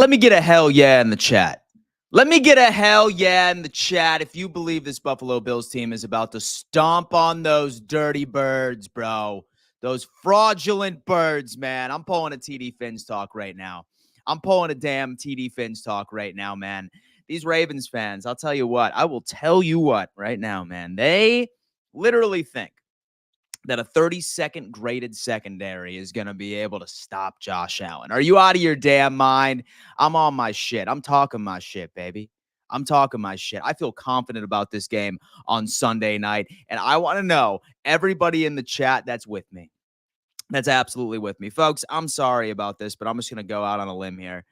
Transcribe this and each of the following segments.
Let me get a hell yeah in the chat. Let me get a hell yeah in the chat if you believe this Buffalo Bills team is about to stomp on those dirty birds, bro. Those fraudulent birds, man. I'm pulling a TD Finns talk right now. I'm pulling a damn TD Finns talk right now, man. These Ravens fans, I'll tell you what. I will tell you what right now, man. They literally think that a 32nd graded secondary is going to be able to stop Josh Allen. Are you out of your damn mind? I'm on my shit. I'm talking my shit, baby. I'm talking my shit. I feel confident about this game on Sunday night. And I want to know everybody in the chat that's with me. That's absolutely with me. Folks, I'm sorry about this, but I'm just going to go out on a limb here.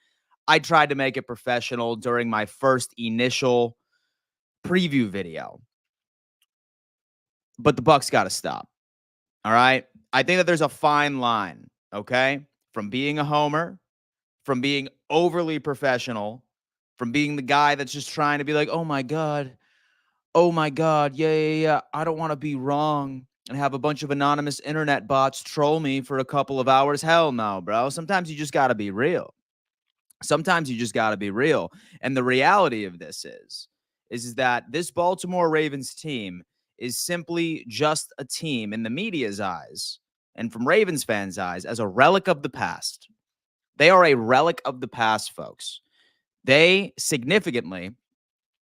I tried to make it professional during my first initial preview video, but the Bucs got to stop. All right. I think that there's a fine line, okay, from being a homer, from being overly professional, from being the guy that's just trying to be like, oh my God, yeah. I don't want to be wrong and have a bunch of anonymous internet bots troll me for a couple of hours. Hell no, bro. Sometimes you just got to be real. Sometimes you just got to be real. And the reality of this is that this Baltimore Ravens team is simply just a team in the media's eyes and from Ravens fans' eyes as a relic of the past. They are a relic of the past, folks. They significantly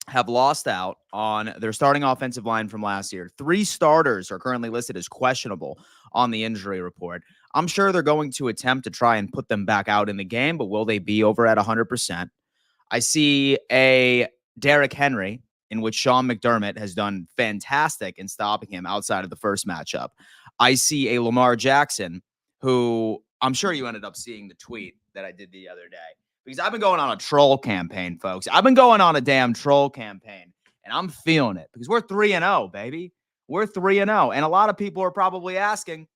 have lost out on their starting offensive line from last year. 3 starters are currently listed as questionable on the injury report. I'm sure they're going to attempt to try and put them back out in the game, but will they be over at 100%? I see a Derrick Henry, in which Sean McDermott has done fantastic in stopping him outside of the first matchup. I see a Lamar Jackson, who I'm sure you ended up seeing the tweet that I did the other day, because I've been going on a troll campaign, folks. I've been going on a damn troll campaign, and I'm feeling it because we're 3-0, baby. We're 3-0, and a lot of people are probably asking,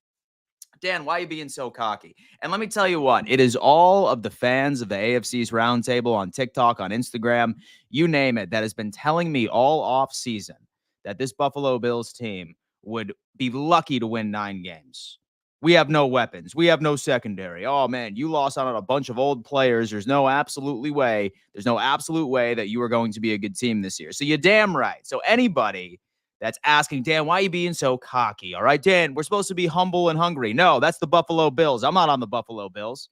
Dan, why are you being so cocky? And let me tell you what, it is all of the fans of the AFC's Roundtable on TikTok, on Instagram, you name it, that has been telling me all off season that this Buffalo Bills team would be lucky to win 9 games. We have no weapons. We have no secondary. Oh, man, you lost out on a bunch of old players. There's no absolute way that you are going to be a good team this year. So you're damn right. So anybody that's asking, Dan, why are you being so cocky? All right, Dan, we're supposed to be humble and hungry. No, that's the Buffalo Bills. I'm not on the Buffalo Bills.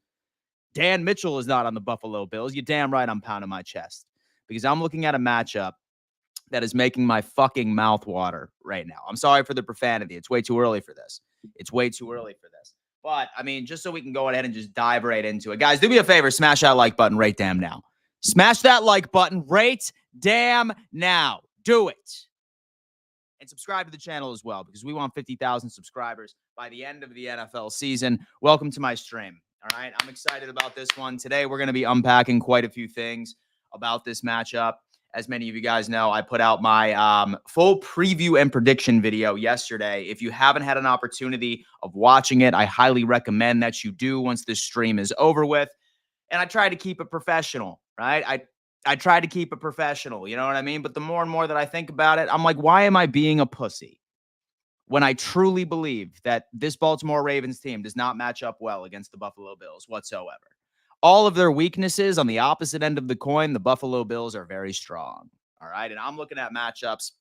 Dan Mitchell is not on the Buffalo Bills. You're damn right I'm pounding my chest because I'm looking at a matchup that is making my fucking mouth water right now. I'm sorry for the profanity. It's way too early for this. But, I mean, just so we can go ahead and just dive right into it. Guys, do me a favor. Smash that like button right damn now. Smash that like button right damn now. Do it. And subscribe to the channel as well because we want 50,000 subscribers by the end of the NFL season. Welcome to my stream. All right. I'm excited about this one. Today, we're going to be unpacking quite a few things about this matchup. As many of you guys know, I put out my full preview and prediction video yesterday. If you haven't had an opportunity of watching it, I highly recommend that you do once this stream is over with. And I try to keep it professional, right? I try to keep it professional, you know what I mean? But the more and more that I think about it, I'm like, why am I being a pussy when I truly believe that this Baltimore Ravens team does not match up well against the Buffalo Bills whatsoever? All of their weaknesses on the opposite end of the coin, the Buffalo Bills are very strong, all right? And I'm looking at matchups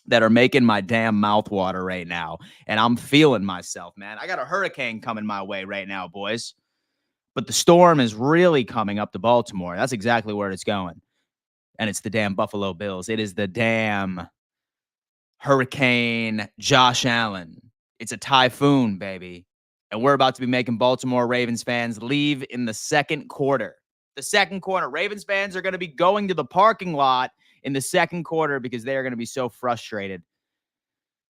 that are making my damn mouth water right now, and I'm feeling myself, man. I got a hurricane coming my way right now, boys. But the storm is really coming up to Baltimore. That's exactly where it's going. And it's the damn Buffalo Bills. It is the damn Hurricane Josh Allen. It's a typhoon, baby. And we're about to be making Baltimore Ravens fans leave in the second quarter. The second quarter. Ravens fans are going to be going to the parking lot in the second quarter because they are going to be so frustrated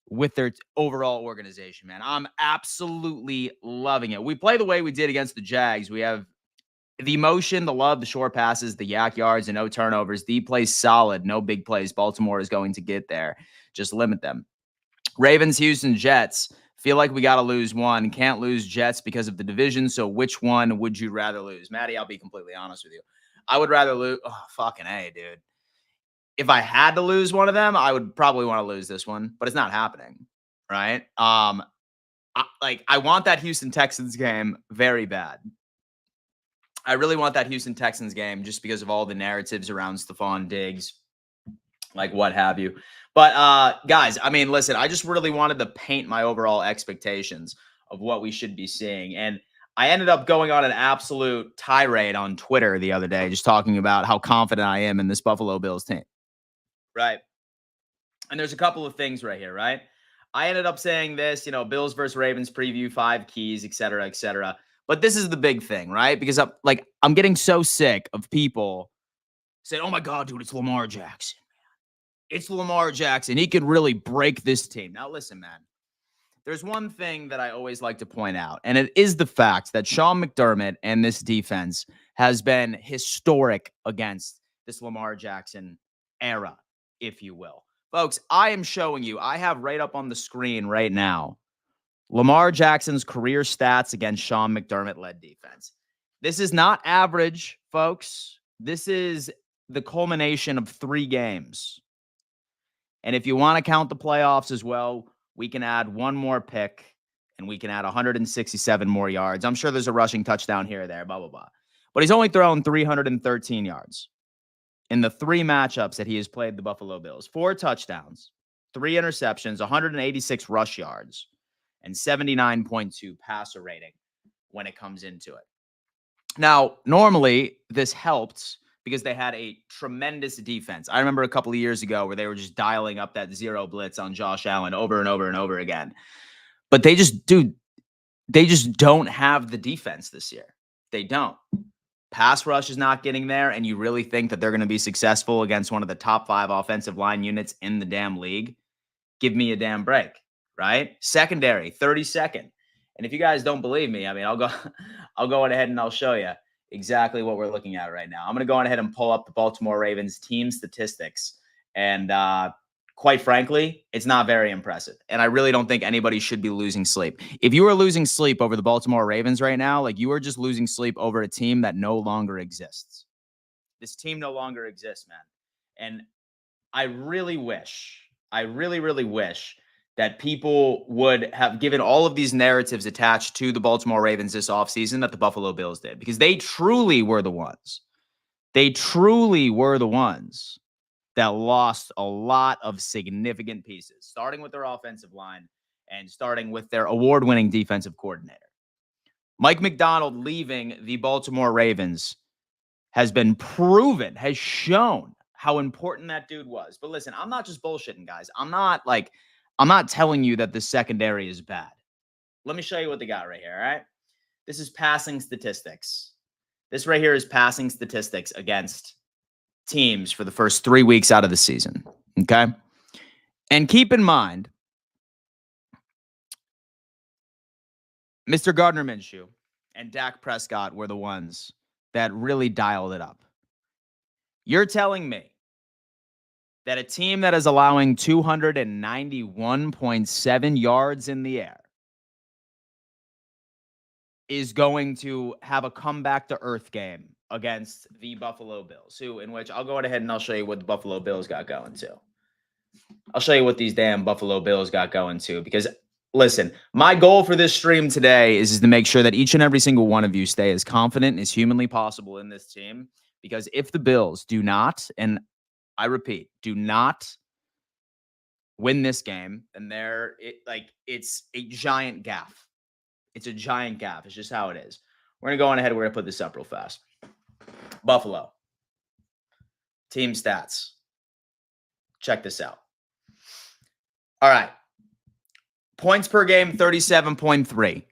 with their overall organization, man. I'm absolutely loving it. We play the way we did against the Jags. We have the emotion, the love, the short passes, the yak yards, and no turnovers. D plays solid, no big plays. Baltimore is going to get there. Just limit them. Ravens, Houston, Jets. Feel like we got to lose one. Can't lose Jets because of the division. So which one would you rather lose? Maddie, I'll be completely honest with you. I would rather lose. Oh, fucking A, dude. If I had to lose one of them, I would probably want to lose this one, but it's not happening, right? I want that Houston Texans game very bad. I really want that Houston Texans game just because of all the narratives around Stephon Diggs, like what have you. But guys, I mean, listen, I just really wanted to paint my overall expectations of what we should be seeing. And I ended up going on an absolute tirade on Twitter the other day, just talking about how confident I am in this Buffalo Bills team. Right. And there's a couple of things right here, right? I ended up saying this, Bills versus Ravens preview, 5 keys, et cetera, et cetera. But this is the big thing, right? Because I'm getting so sick of people saying, "Oh my God, dude, it's Lamar Jackson. It's Lamar Jackson. He can really break this team." Now, listen, man. There's one thing that I always like to point out, and it is the fact that Sean McDermott and this defense has been historic against this Lamar Jackson era, if you will. Folks, I am showing you, I have right up on the screen right now, Lamar Jackson's career stats against Sean McDermott-led defense. This is not average, folks. This is the culmination of 3 games. And if you want to count the playoffs as well, we can add one more pick and we can add 167 more yards. I'm sure there's a rushing touchdown here or there, blah, blah, blah. But he's only thrown 313 yards in the 3 matchups that he has played the Buffalo Bills. 4 touchdowns, 3 interceptions, 186 rush yards, and 79.2 passer rating when it comes into it. Now, normally this helped because they had a tremendous defense. I remember a couple of years ago where they were just dialing up that zero blitz on Josh Allen over and over and over again. But they just don't have the defense this year. They don't. Pass rush is not getting there, and you really think that they're going to be successful against one of the top 5 offensive line units in the damn league? Give me a damn break, right? Secondary, 32nd. And if you guys don't believe me, I mean, I'll go ahead and I'll show you exactly what we're looking at right now. I'm going to go ahead and pull up the Baltimore Ravens team statistics. And quite frankly, it's not very impressive. And I really don't think anybody should be losing sleep. If you are losing sleep over the Baltimore Ravens right now, like you are just losing sleep over a team that no longer exists. This team no longer exists, man. And I really really wish that people would have given all of these narratives attached to the Baltimore Ravens this offseason that the Buffalo Bills did, because they truly were the ones. They truly were the ones that lost a lot of significant pieces, starting with their offensive line and starting with their award-winning defensive coordinator. Mike Macdonald leaving the Baltimore Ravens has been proven, has shown how important that dude was. But listen, I'm not just bullshitting, guys. I'm not telling you that the secondary is bad. Let me show you what they got right here, all right? This is passing statistics. This right here is passing statistics against teams for the first 3 weeks out of the season, okay? And keep in mind, Mr. Gardner Minshew and Dak Prescott were the ones that really dialed it up. You're telling me that a team that is allowing 291.7 yards in the air is going to have a comeback to earth game against the Buffalo Bills, in which I'll go ahead and I'll show you what the Buffalo Bills got going to. I'll show you what these damn Buffalo Bills got going to, because listen, my goal for this stream today is to make sure that each and every single one of you stay as confident as humanly possible in this team, because if the Bills do not, and I repeat, do not win this game, and it's a giant gaffe. It's a giant gaffe. It's just how it is. We're going to go on ahead. We're going to put this up real fast. Buffalo. Team stats. Check this out. All right. Points per game, 37.3.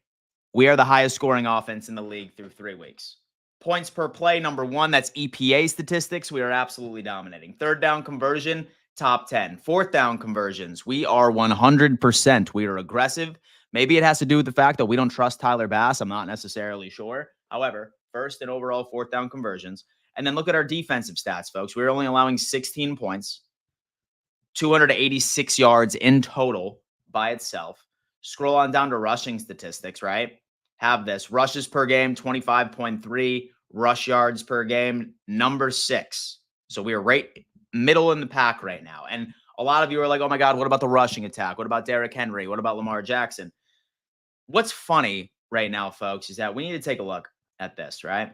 We are the highest scoring offense in the league through 3 weeks. Points per play, number 1. That's EPA statistics. We are absolutely dominating. Third down conversion, top 10. Fourth down conversions, we are 100%. We are aggressive. Maybe it has to do with the fact that we don't trust Tyler Bass. I'm not necessarily sure. However, first and overall fourth down conversions. And then look at our defensive stats, folks. We're only allowing 16 points, 286 yards in total by itself. Scroll on down to rushing statistics, right? Have this. Rushes per game, 25.3. Rush yards per game, number 6. So we are right middle in the pack right now. And a lot of you are like, oh my God, what about the rushing attack? What about Derrick Henry? What about Lamar Jackson? What's funny right now, folks, is that we need to take a look at this, right?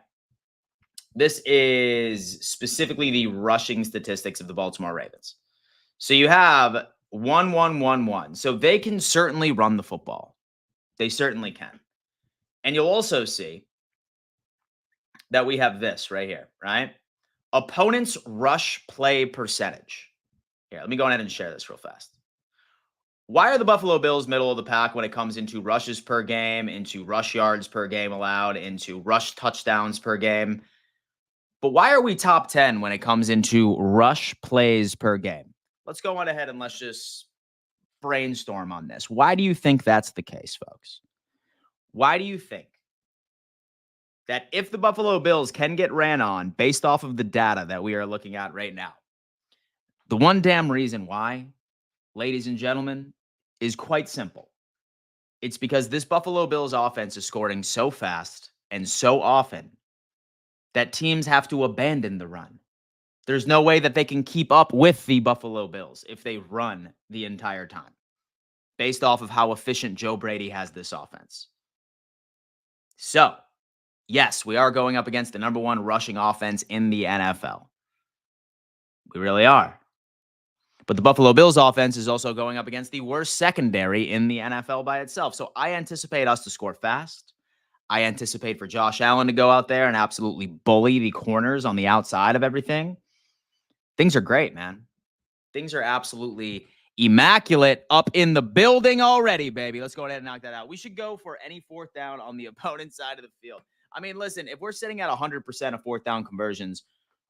This is specifically the rushing statistics of the Baltimore Ravens. So you have 1-1-1-1. So they can certainly run the football. They certainly can. And you'll also see that we have this right here, right? Opponent's rush play percentage. Here, let me go ahead and share this real fast. Why are the Buffalo Bills middle of the pack when it comes into rushes per game, into rush yards per game allowed, into rush touchdowns per game? But why are we top 10 when it comes into rush plays per game? Let's go on ahead and let's just brainstorm on this. Why do you think that's the case, folks? Why do you think that if the Buffalo Bills can get ran on based off of the data that we are looking at right now, the one damn reason why, ladies and gentlemen, is quite simple. It's because this Buffalo Bills offense is scoring so fast and so often that teams have to abandon the run. There's no way that they can keep up with the Buffalo Bills if they run the entire time, based off of how efficient Joe Brady has this offense. So, yes, we are going up against the number one rushing offense in the NFL. We really are. But the Buffalo Bills offense is also going up against the worst secondary in the NFL by itself. So I anticipate us to score fast. I anticipate for Josh Allen to go out there and absolutely bully the corners on the outside of everything. Things are great, man. Things are absolutely immaculate up in the building already, baby. Let's go ahead and knock that out. We should go for any fourth down on the opponent's side of the field. I mean, listen, if we're sitting at 100% of fourth down conversions,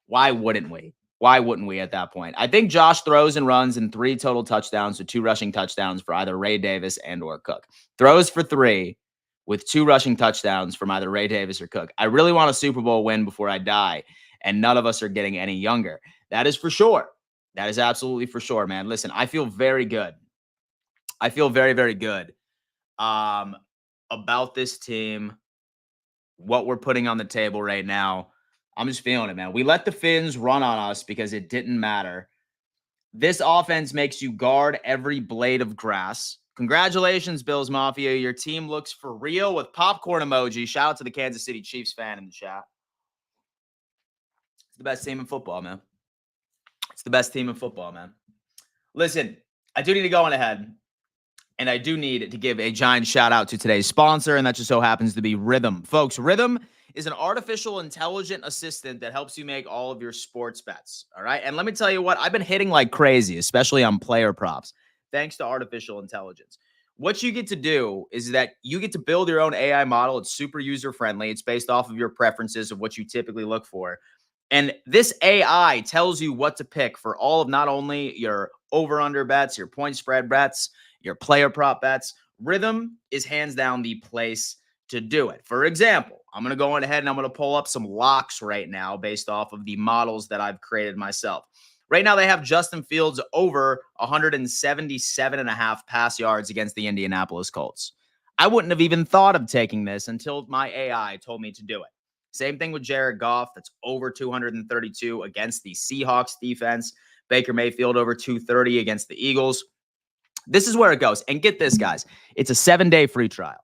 why wouldn't we? Why wouldn't we at that point? I think Josh throws and runs in 3 total touchdowns with 2 rushing touchdowns for either Ray Davis and or Cook. Throws for 3 with 2 rushing touchdowns from either Ray Davis or Cook. I really want a Super Bowl win before I die, and none of us are getting any younger. That is for sure. That is absolutely for sure, man. Listen, I feel very good. I feel very, very good about this team, what we're putting on the table right now. I'm just feeling it, man. We let the Finns run on us because it didn't matter. This offense makes you guard every blade of grass. Congratulations, Bills Mafia. Your team looks for real with popcorn emoji. Shout out to the Kansas City Chiefs fan in the chat. It's the best team in football, man. It's the best team in football, man. Listen, I do need to go on ahead, and I do need to give a giant shout out to today's sponsor, and that just so happens to be Rhythm. Folks, Rhythm is an artificial intelligent assistant that helps you make all of your sports bets, all right? And let me tell you what, I've been hitting like crazy, especially on player props, thanks to artificial intelligence. What you get to do is that you get to build your own AI model. It's super user-friendly. It's based off of your preferences of what you typically look for. And this AI tells you what to pick for all of not only your over-under bets, your point spread bets, your player prop bets. Rhythm is hands down the place to do it. For example, I'm going to go on ahead and I'm going to pull up some locks right now based off of the models that I've created myself. Right now, they have Justin Fields over 177.5 pass yards against the Indianapolis Colts. I wouldn't have even thought of taking this until my AI told me to do it. Same thing with Jared Goff. That's over 232 against the Seahawks defense. Baker Mayfield over 230 against the Eagles. This is where it goes. And get this, guys. It's a 7-day free trial.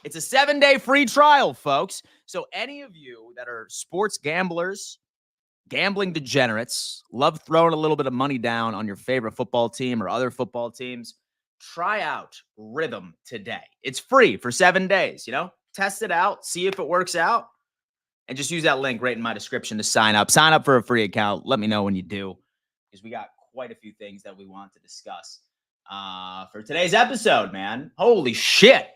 It's a 7-day free trial, folks. So any of you that are sports gamblers, gambling degenerates, love throwing a little bit of money down on your favorite football team or other football teams, try out Rhythm today. It's free for 7 days, Test it out, see if it works out, and just use that link right in my description to sign up. Sign up for a free account. Let me know when you do, because we got quite a few things that we want to discuss for today's episode, man. Holy shit.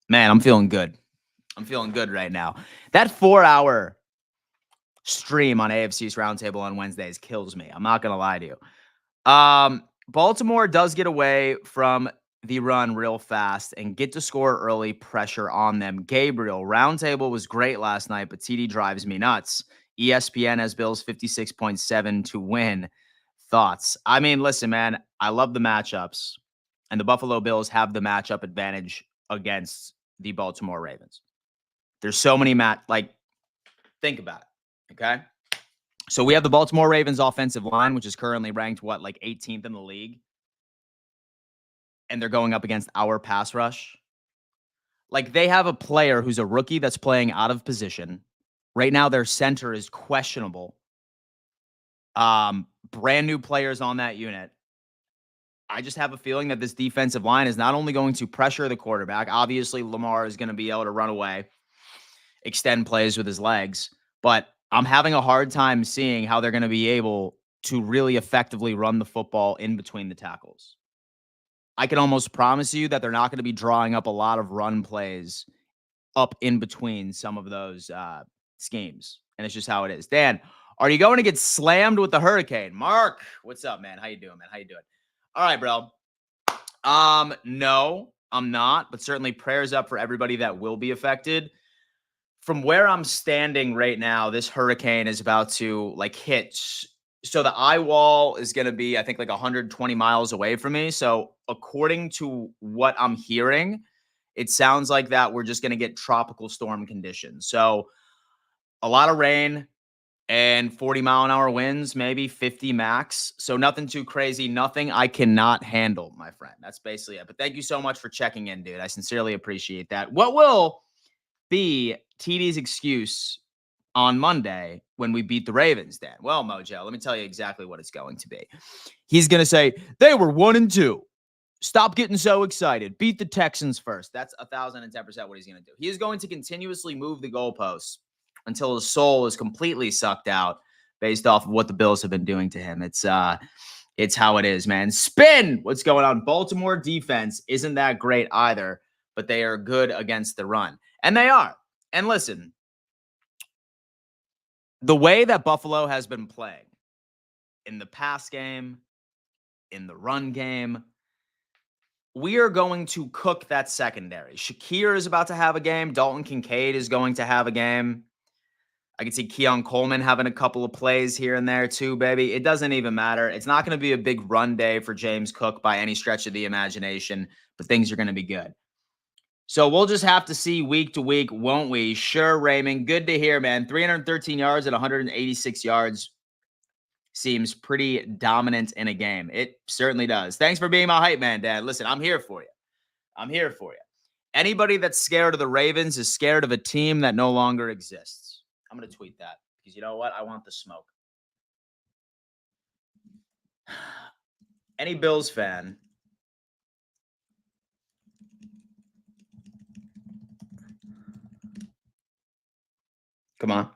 Man, I'm feeling good. I'm feeling good right now. That 4-hour stream on AFC's Roundtable on Wednesdays kills me. I'm not going to lie to you. Baltimore does get away from the run real fast and get to score early, pressure on them. Gabriel, Roundtable was great last night, but TD drives me nuts. ESPN has Bills 56.7 to win. Thoughts? I mean, listen, man, I love the matchups, and the Buffalo Bills have the matchup advantage against the Baltimore Ravens. There's so many think about it, okay? So we have the Baltimore Ravens offensive line, which is currently ranked, 18th in the league? And they're going up against our pass rush. They have a player who's a rookie that's playing out of position Right now, their center is questionable. Brand new players on that unit. I just have a feeling that this defensive line is not only going to pressure the quarterback. Obviously, Lamar is going to be able to run away, extend plays with his legs, but I'm having a hard time seeing how they're going to be able to really effectively run the football in between the tackles. I can almost promise you that they're not going to be drawing up a lot of run plays up in between some of those schemes. And it's just how it is. Dan, are you going to get slammed with the hurricane? Mark, what's up, man? How you doing, man? How you doing? All right, bro. No, I'm not, but certainly prayers up for everybody that will be affected. From where I'm standing right now, this hurricane is about to hit. So the eye wall is going to be, I think, like 120 miles away from me. So according to what I'm hearing, it sounds like that we're just going to get tropical storm conditions. So a lot of rain and 40-mile-an-hour winds, maybe 50 max. So nothing too crazy, nothing I cannot handle, my friend. That's basically it. But thank you so much for checking in, dude. I sincerely appreciate that. What will be TD's excuse on Monday when we beat the Ravens, Dan? Well, Mojo, let me tell you exactly what it's going to be. He's going to say, they were 1-2. Stop getting so excited. Beat the Texans first. That's 1,010% what he's going to do. He is going to continuously move the goalposts until his soul is completely sucked out based off of what the Bills have been doing to him. It's how it is, man. Spin! What's going on? Baltimore defense isn't that great either, but they are good against the run. And they are. And listen, the way that Buffalo has been playing in the pass game, in the run game, we are going to cook that secondary. Shakir is about to have a game. Dalton Kincaid is going to have a game. I can see Keon Coleman having a couple of plays here and there too, baby. It doesn't even matter. It's not going to be a big run day for James Cook by any stretch of the imagination, but things are going to be good. So we'll just have to see week to week, won't we? Sure, Raymond. Good to hear, man. 313 yards at 186 yards seems pretty dominant in a game. It certainly does. Thanks for being my hype man, Dad. Listen, I'm here for you. I'm here for you. Anybody that's scared of the Ravens is scared of a team that no longer exists. I'm going to tweet that because you know what? I want the smoke. Any Bills fan come on.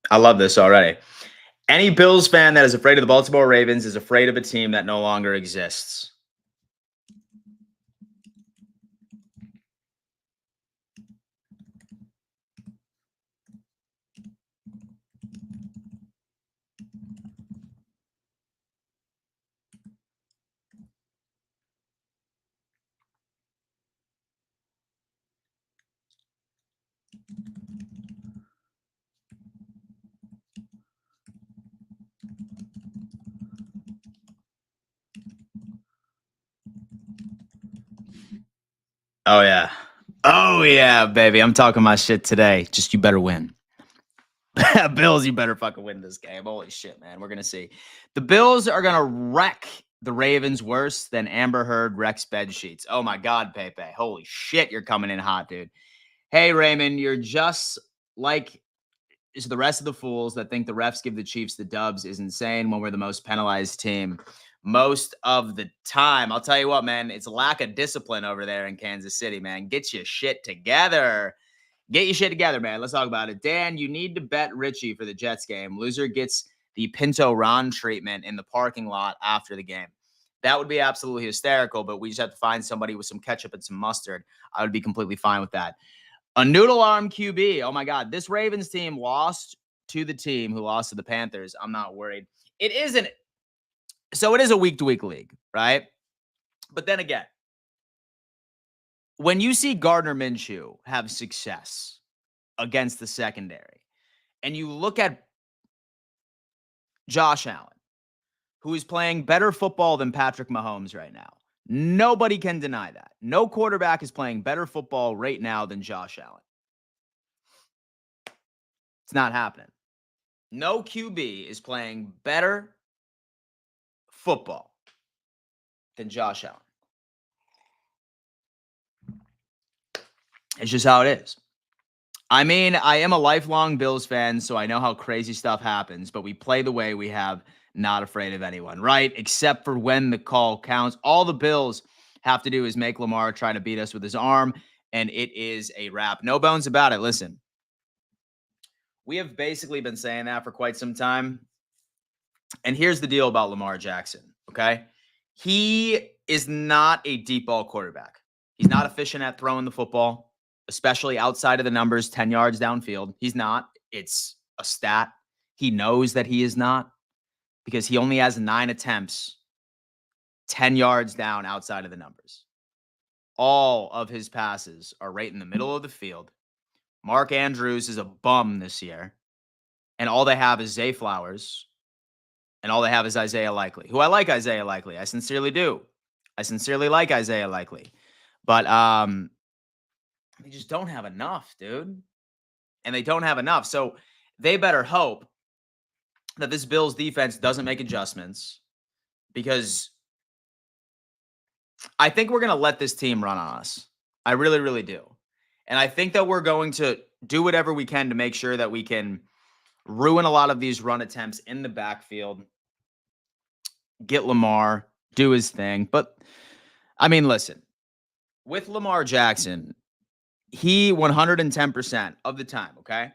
I love this already. Any Bills fan that is afraid of the Baltimore Ravens is afraid of a team that no longer exists. Oh, yeah. Oh, yeah, baby. I'm talking my shit today. Just you better win. Bills, you better fucking win this game. Holy shit, man. We're going to see. The Bills are going to wreck the Ravens worse than Amber Heard wrecks bed sheets. Oh, my God, Pepe. Holy shit, you're coming in hot, dude. Hey, Raymond, you're just like the rest of the fools that think the refs give the Chiefs the dubs is insane when we're the most penalized team most of the time. I'll tell you what, man, it's a lack of discipline over there in Kansas City, man. Get your shit together. Get your shit together, man. Let's talk about it. Dan, you need to bet Richie for the Jets game. Loser gets the Pinto Ron treatment in the parking lot after the game. That would be absolutely hysterical, but we just have to find somebody with some ketchup and some mustard. I would be completely fine with that. A noodle arm QB. Oh, my God. This Ravens team lost to the team who lost to the Panthers. I'm not worried. It isn't. So it is a week-to-week league, right? But then again, when you see Gardner Minshew have success against the secondary, and you look at Josh Allen, who is playing better football than Patrick Mahomes right now, nobody can deny that. No quarterback is playing better football right now than Josh Allen. It's not happening. No QB is playing better football than Josh Allen. It's just how it is. I mean, I am a lifelong Bills fan, so I know how crazy stuff happens, but we play the way we have, not afraid of anyone, right? Except for when the call counts. All the Bills have to do is make Lamar try to beat us with his arm, and it is a wrap. No bones about it. Listen, we have basically been saying that for quite some time. And here's the deal about Lamar Jackson, okay? He is not a deep ball quarterback. He's not efficient at throwing the football, especially outside of the numbers, 10 yards downfield. He's not. It's a stat. He knows that he is not because he only has 9 attempts, 10 yards down outside of the numbers. All of his passes are right in the middle of the field. Mark Andrews is a bum this year, and all they have is Zay Flowers, and all they have is Isaiah Likely, who I like Isaiah Likely. I sincerely do. I sincerely like Isaiah Likely. But they just don't have enough, dude. And they don't have enough. So they better hope that this Bills defense doesn't make adjustments, because I think we're going to let this team run on us. I really, really do. And I think that we're going to do whatever we can to make sure that we can ruin a lot of these run attempts in the backfield, get Lamar, do his thing. But, I mean, listen, with Lamar Jackson, he 110% of the time, okay?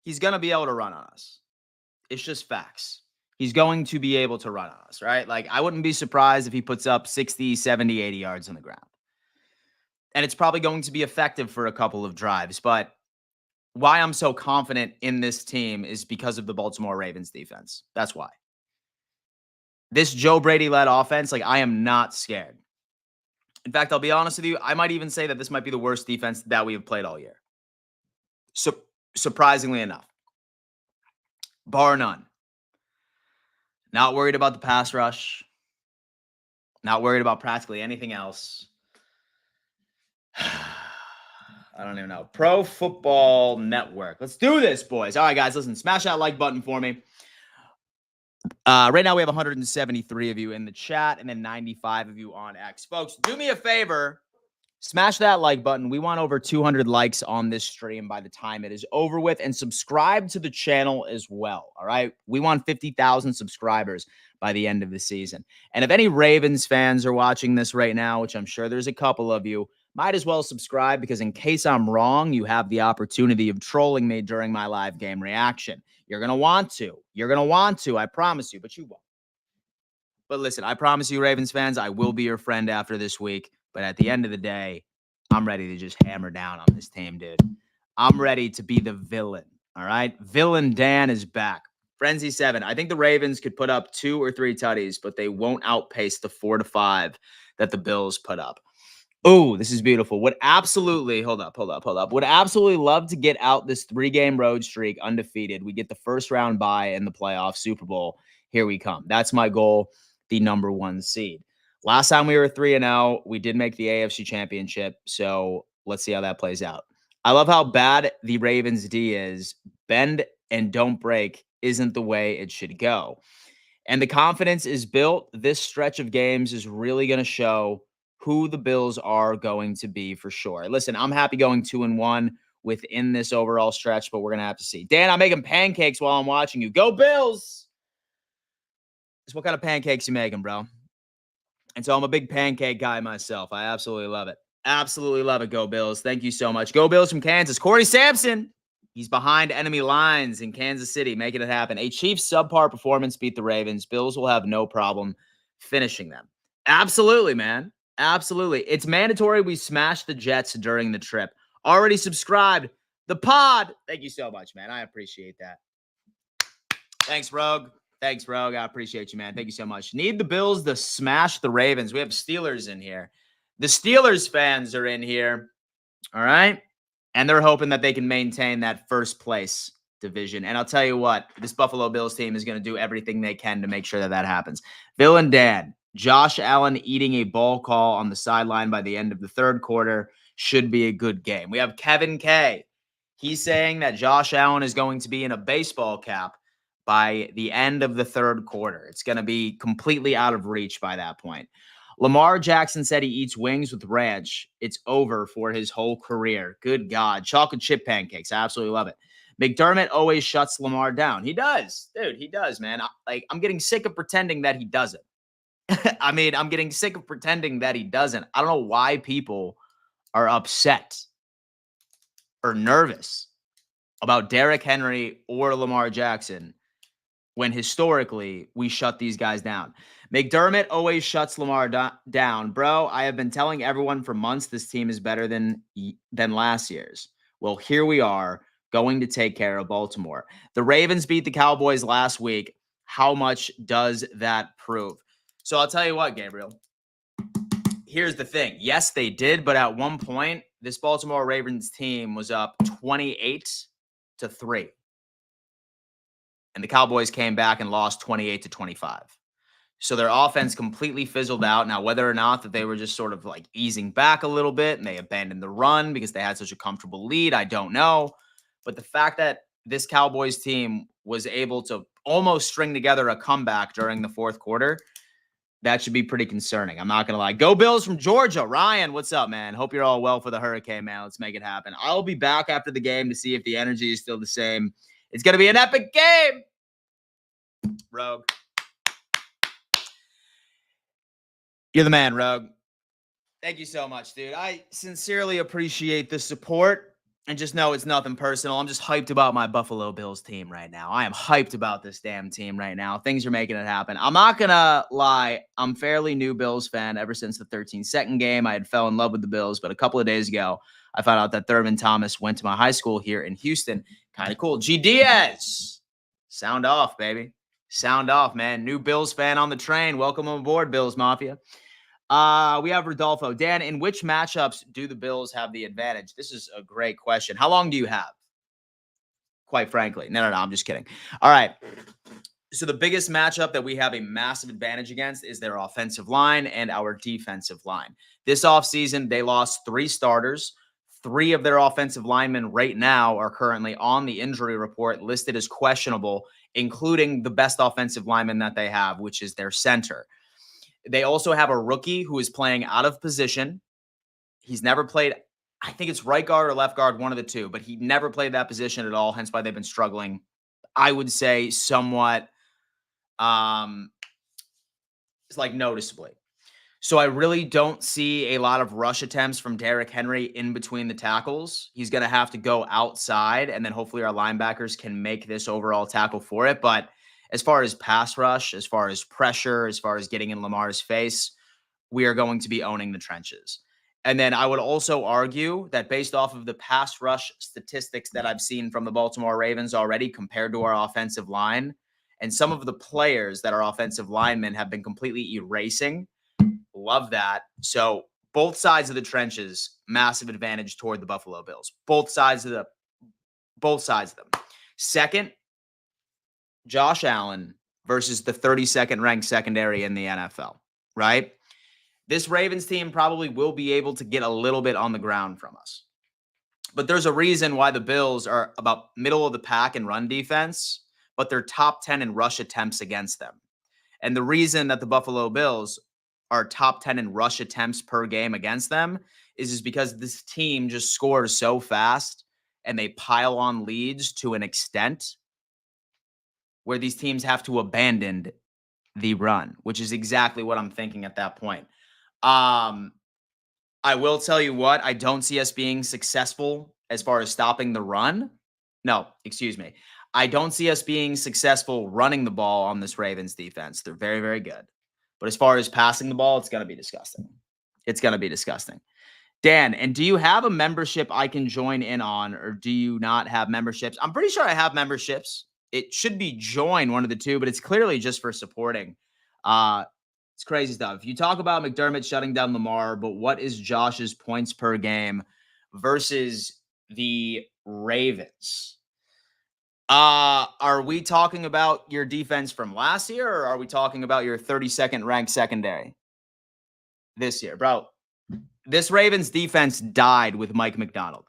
He's going to be able to run on us. It's just facts. He's going to be able to run on us, right? Like, I wouldn't be surprised if he puts up 60, 70, 80 yards on the ground. And it's probably going to be effective for a couple of drives. But why I'm so confident in this team is because of the Baltimore Ravens defense. That's why. This Joe Brady-led offense, like, I am not scared. In fact, I'll be honest with you, I might even say that this might be the worst defense that we have played all year. So, surprisingly enough. Bar none. Not worried about the pass rush. Not worried about practically anything else. I don't even know. Pro Football Network. Let's do this, boys. All right, guys, listen, smash that like button for me. Right now we have 173 of you in the chat and then 95 of you on X. Folks, do me a favor. Smash that like button. We want over 200 likes on this stream by the time it is over with. And subscribe to the channel as well, all right? We want 50,000 subscribers by the end of the season. And if any Ravens fans are watching this right now, which I'm sure there's a couple of you, might as well subscribe, because in case I'm wrong, you have the opportunity of trolling me during my live game reaction. You're going to want to. You're going to want to, I promise you, but you won't. But listen, I promise you, Ravens fans, I will be your friend after this week. But at the end of the day, I'm ready to just hammer down on this team, dude. I'm ready to be the villain, all right? Villain Dan is back. Frenzy 7. I think the Ravens could put up 2 or 3 tutties, but they won't outpace the 4 to 5 that the Bills put up. Oh, this is beautiful. Would absolutely, hold up. Would absolutely love to get out this 3-game road streak undefeated. We get the first round bye in the playoff Super Bowl. Here we come. That's my goal, the number 1 seed. Last time we were 3-0, we did make the AFC Championship, so let's see how that plays out. I love how bad the Ravens D is. Bend and don't break isn't the way it should go. And the confidence is built. This stretch of games is really going to show who the Bills are going to be for sure. Listen, I'm happy going 2-1 within this overall stretch, but we're going to have to see. Dan, I'm making pancakes while I'm watching you. Go Bills! So what kind of pancakes you making, bro? And so I'm a big pancake guy myself. I absolutely love it. Absolutely love it. Go Bills. Thank you so much. Go Bills from Kansas. Corey Sampson. He's behind enemy lines in Kansas City, making it happen. A Chiefs subpar performance beat the Ravens. Bills will have no problem finishing them. Absolutely, man. Absolutely. It's mandatory we smash the Jets during the trip. Already subscribed. The pod. Thank you so much, man. I appreciate that. Thanks, Rogue. Thanks, Rogue. I appreciate you, man. Thank you so much. Need the Bills to smash the Ravens. We have Steelers in here. The Steelers fans are in here. All right? And they're hoping that they can maintain that first place division. And I'll tell you what, this Buffalo Bills team is going to do everything they can to make sure that that happens. Bill and Dan, Josh Allen eating a ball call on the sideline by the end of the third quarter should be a good game. We have Kevin K. He's saying that Josh Allen is going to be in a baseball cap by the end of the third quarter. It's going to be completely out of reach by that point. Lamar Jackson said he eats wings with ranch. It's over for his whole career. Good God. Chocolate chip pancakes. I absolutely love it. McDermott always shuts Lamar down. He does. Dude, he does, man. I'm getting sick of pretending that he doesn't. I mean, I'm getting sick of pretending that he doesn't. I don't know why people are upset or nervous about Derrick Henry or Lamar Jackson when historically we shut these guys down. McDermott always shuts Lamar down. Bro, I have been telling everyone for months this team is better than last year's. Well, here we are going to take care of Baltimore. The Ravens beat the Cowboys last week. How much does that prove? So I'll tell you what, Gabriel. Here's the thing. Yes, they did, but at one point, this Baltimore Ravens team was up 28-3. And the Cowboys came back and lost 28-25. So their offense completely fizzled out. Now, whether or not that they were just sort of like easing back a little bit and they abandoned the run because they had such a comfortable lead, I don't know. But the fact that this Cowboys team was able to almost string together a comeback during the fourth quarter, that should be pretty concerning. I'm not going to lie. Go Bills from Georgia. Ryan, what's up, man? Hope you're all well for the Hurricane, man. Let's make it happen. I'll be back after the game to see if the energy is still the same. It's going to be an epic game. Rogue. You're the man, Rogue. Thank you so much, dude. I sincerely appreciate the support. And just know it's nothing personal. I'm just hyped about my Buffalo Bills team right now. I am hyped about this damn team right now. Things are making it happen. I'm not going to lie. I'm fairly new Bills fan ever since the 13-2 game. I had fell in love with the Bills, but a couple of days ago, I found out that Thurman Thomas went to my high school here in Houston. Kind of cool. G. Diaz. Sound off, baby. Sound off, man. New Bills fan on the train. Welcome aboard, Bills Mafia. We have Rodolfo. Dan, in which matchups do the Bills have the advantage? This is a great question. How long do you have? Quite frankly. No, I'm just kidding. All right. So the biggest matchup that we have a massive advantage against is their offensive line and our defensive line. This offseason, they lost 3 starters. 3 of their offensive linemen right now are currently on the injury report listed as questionable, including the best offensive lineman that they have, which is their center. They also have a rookie who is playing out of position. He's never played, I think it's right guard or left guard, one of the two, but he never played that position at all, hence why they've been struggling, I would say, somewhat it's like noticeably. So I really don't see a lot of rush attempts from Derrick Henry in between the tackles. He's going to have to go outside, and then hopefully our linebackers can make this overall tackle for it. But as far as pass rush, as far as pressure, as far as getting in Lamar's face, we are going to be owning the trenches. And then I would also argue that based off of the pass rush statistics that I've seen from the Baltimore Ravens already compared to our offensive line, and some of the players that our offensive linemen have been completely erasing, love that. So both sides of the trenches, massive advantage toward the Buffalo Bills. Both sides of them. Second, Josh Allen versus the 32nd ranked secondary in the NFL, right? This Ravens team probably will be able to get a little bit on the ground from us. But there's a reason why the Bills are about middle of the pack in run defense, but they're top 10 in rush attempts against them. And the reason that the Buffalo Bills are top 10 in rush attempts per game against them is because this team just scores so fast and they pile on leads to an extent where these teams have to abandon the run, which is exactly what I'm thinking at that point. I will tell you what, I don't see us being successful as far as stopping the run. No, excuse me. I don't see us being successful running the ball on this Ravens defense. They're very, very good. But as far as passing the ball, it's going to be disgusting. It's going to be disgusting. Dan, and do you have a membership I can join in on, or do you not have memberships? I'm pretty sure I have memberships. It should be join, one of the two, but it's clearly just for supporting. It's crazy stuff. If you talk about McDermott shutting down Lamar, but what is Josh's points per game versus the Ravens? Are we talking about your defense from last year, or are we talking about your 32nd ranked secondary this year? Bro, this Ravens defense died with Mike Macdonald.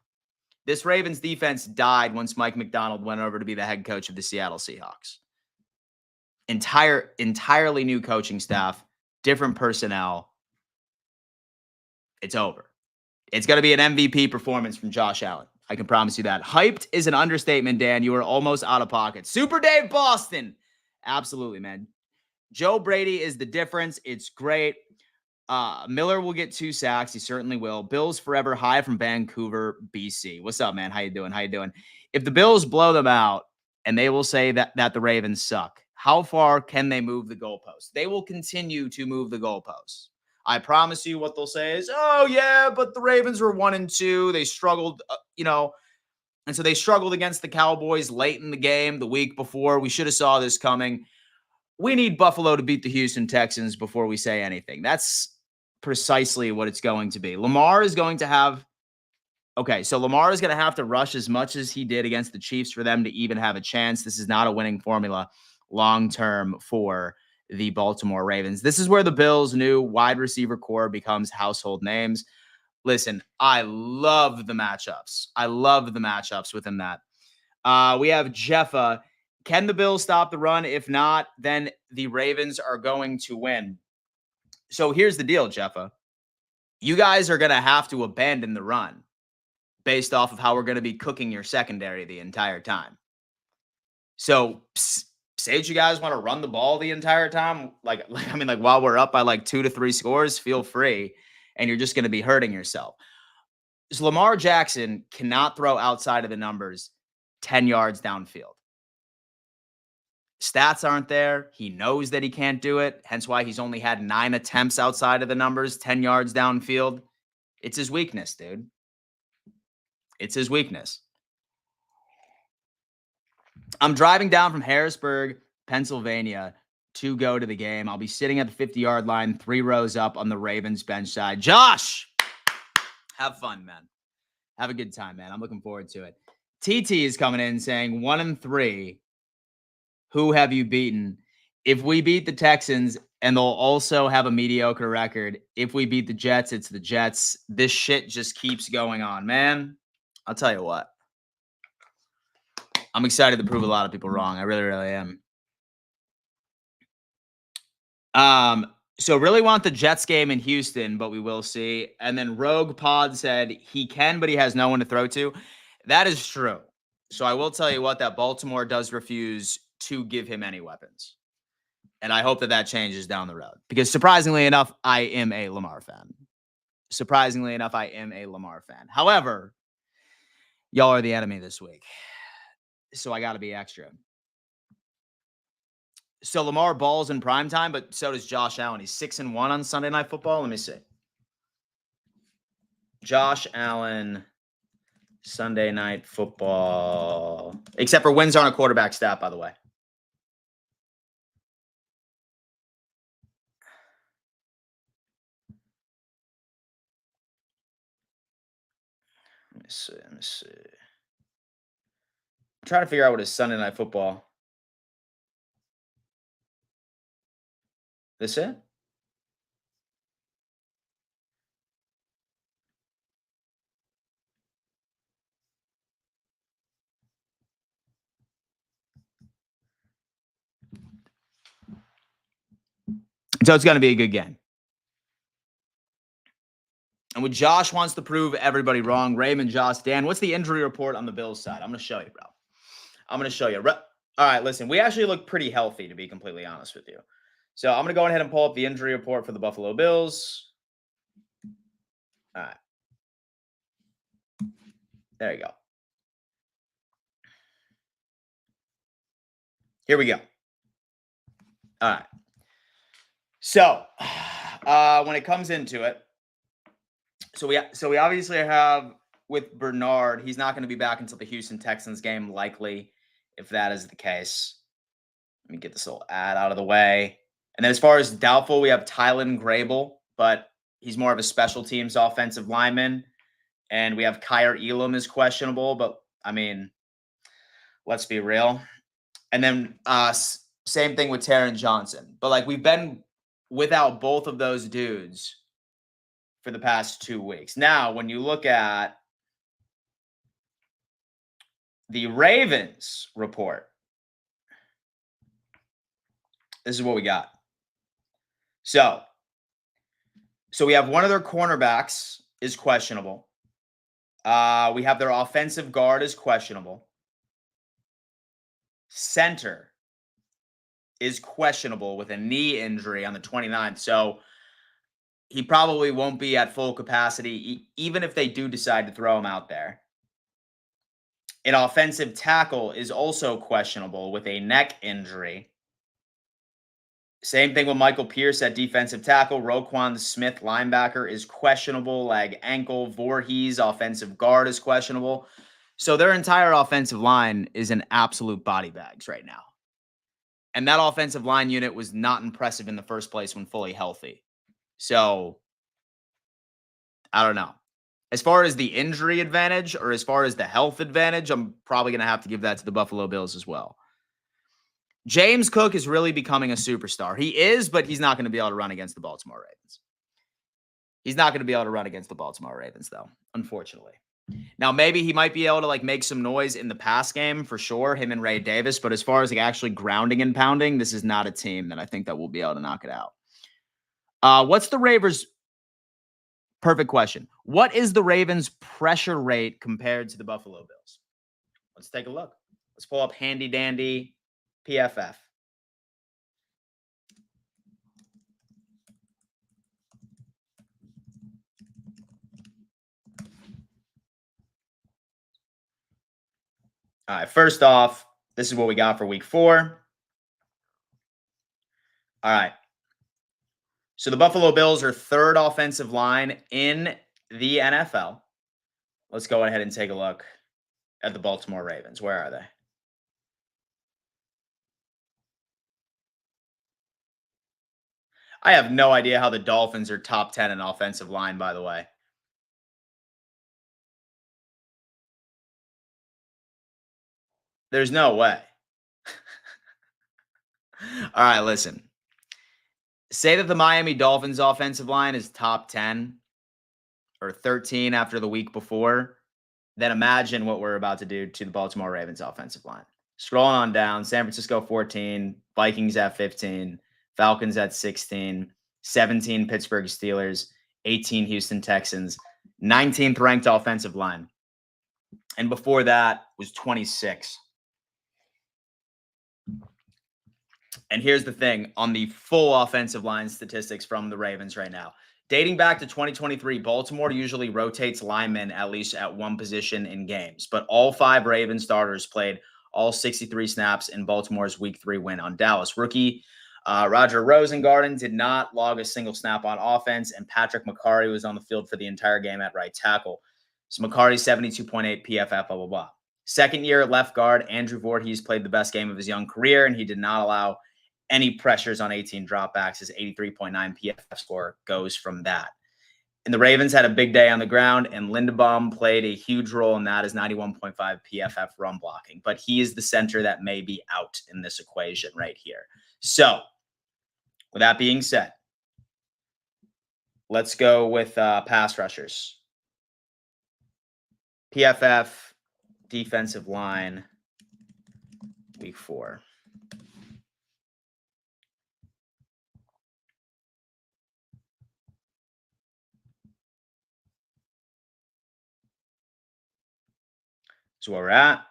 This Ravens defense died once Mike Macdonald went over to be the head coach of the Seattle Seahawks. entirely new coaching staff, different personnel. It's over. It's going to be an MVP performance from Josh Allen. I can promise you that. Hyped is an understatement, Dan. You are almost out of pocket. Super Dave Boston. Absolutely, man. Joe Brady is the difference. It's great. Miller will get 2 sacks. He certainly will. Bills forever high from Vancouver, BC. What's up, man? How you doing? How you doing? If the Bills blow them out and they will say that the Ravens suck, how far can they move the goalposts? They will continue to move the goalposts. I promise you what they'll say is, oh, yeah, but the Ravens were 1-2. They struggled, and so they struggled against the Cowboys late in the game the week before. We should have saw this coming. We need Buffalo to beat the Houston Texans before we say anything. That's precisely what it's going to be. Lamar is going to have to rush as much as he did against the Chiefs for them to even have a chance. This is not a winning formula long-term for the Baltimore Ravens. This is where the Bills' new wide receiver core becomes household names. Listen, I love the matchups. Within that. We have Jeffa. Can the Bills stop the run? If not, then the Ravens are going to win. So here's the deal, Jeffa. You guys are going to have to abandon the run based off of how we're going to be cooking your secondary the entire time. So say that you guys want to run the ball the entire time. While we're up by 2 to 3 scores, feel free. And you're just going to be hurting yourself. So Lamar Jackson cannot throw outside of the numbers 10 yards downfield. Stats aren't there. He knows that he can't do it. Hence why he's only had 9 attempts outside of the numbers, 10 yards downfield. It's his weakness, dude. It's his weakness. I'm driving down from Harrisburg, Pennsylvania to go to the game. I'll be sitting at the 50-yard line, 3 rows up on the Ravens bench side. Josh, have fun, man. Have a good time, man. I'm looking forward to it. TT is coming in saying 1-3. Who have you beaten? If we beat the Texans, and they'll also have a mediocre record. If we beat the Jets, it's the Jets. This shit just keeps going on, man. I'll tell you what. I'm excited to prove a lot of people wrong. I really, really am. So really want the Jets game in Houston, but we will see. And then Rogue Pod said he can, but he has no one to throw to. That is true. So I will tell you what, that Baltimore does refuse to give him any weapons. And I hope that changes down the road. Because surprisingly enough, I am a Lamar fan. However, y'all are the enemy this week. So I got to be extra. So Lamar balls in primetime, but so does Josh Allen. He's 6-1 on Sunday Night Football. Let me see. Josh Allen, Sunday Night Football. Except for wins aren't a quarterback stat, by the way. Let me see. I'm trying to figure out what is Sunday Night Football. This it? So it's going to be a good game. And what Josh wants to prove everybody wrong, Raymond, Josh, Dan, what's the injury report on the Bills side? I'm going to show you, bro. I'm going to show you. All right, listen, we actually look pretty healthy, to be completely honest with you. So I'm going to go ahead and pull up the injury report for the Buffalo Bills. All right. There you go. Here we go. All right. So when it comes into it, so we obviously have with Bernard, he's not going to be back until the Houston Texans game, likely, if that is the case. Let me get this little ad out of the way. And then as far as doubtful, we have Tylen Grable, but he's more of a special teams offensive lineman. And we have Kyer Elam is questionable, but I mean, let's be real. And then same thing with Taron Johnson. But we've been without both of those dudes for the past 2 weeks. Now, when you look at the Ravens report, This is what we got. So we have one of their cornerbacks is questionable. We have their offensive guard is questionable. Center is questionable with a knee injury on the 29th. So he probably won't be at full capacity, even if they do decide to throw him out there. An offensive tackle is also questionable with a neck injury. Same thing with Michael Pierce at defensive tackle. Roquan Smith, linebacker, is questionable. Leg, ankle. Voorhees, offensive guard, is questionable. So their entire offensive line is in absolute body bags right now. And that offensive line unit was not impressive in the first place when fully healthy. So I don't know. As far as the injury advantage or as far as the health advantage, I'm probably going to have to give that to the Buffalo Bills as well. James Cook is really becoming a superstar. He is, but he's not going to be able to run against the Baltimore Ravens. He's not going to be able to run against the Baltimore Ravens, though, unfortunately. Now, maybe he might be able to make some noise in the pass game for sure, him and Ray Davis. But as far as actually grounding and pounding, this is not a team that I think that will be able to knock it out. What's the Ravens? Perfect question. What is the Ravens' pressure rate compared to the Buffalo Bills? Let's take a look. Let's pull up handy dandy PFF. All right, first off, this is what we got for week 4. All right. So the Buffalo Bills are third offensive line in the NFL. Let's go ahead and take a look at the Baltimore Ravens. Where are they? I have no idea how the Dolphins are top 10 in offensive line, by the way. There's no way. All right, listen. Say that the Miami Dolphins offensive line is top 10 or 13 after the week before, then imagine what we're about to do to the Baltimore Ravens offensive line. Scrolling on down, San Francisco 14, Vikings at 15, Falcons at 16, 17 Pittsburgh Steelers, 18 Houston Texans, 19th ranked offensive line. And before that was 26. And here's the thing on the full offensive line statistics from the Ravens right now. Dating back to 2023, Baltimore usually rotates linemen at least at one position in games, but all 5 Ravens starters played all 63 snaps in Baltimore's Week 3 win on Dallas. Rookie Roger Rosengarten did not log a single snap on offense, and Patrick McCarry was on the field for the entire game at right tackle. So McCarry's 72.8 PFF, blah, blah, blah. Second year at left guard, Andrew Voorhees played the best game of his young career, and he did not allow any pressures on 18 dropbacks. His 83.9 PFF score goes from that. And the Ravens had a big day on the ground, and Linderbaum played a huge role in that as 91.5 PFF run blocking. But he is the center that may be out in this equation right here. So, with that being said, let's go with pass rushers. PFF, defensive line, week 4. So where we're at.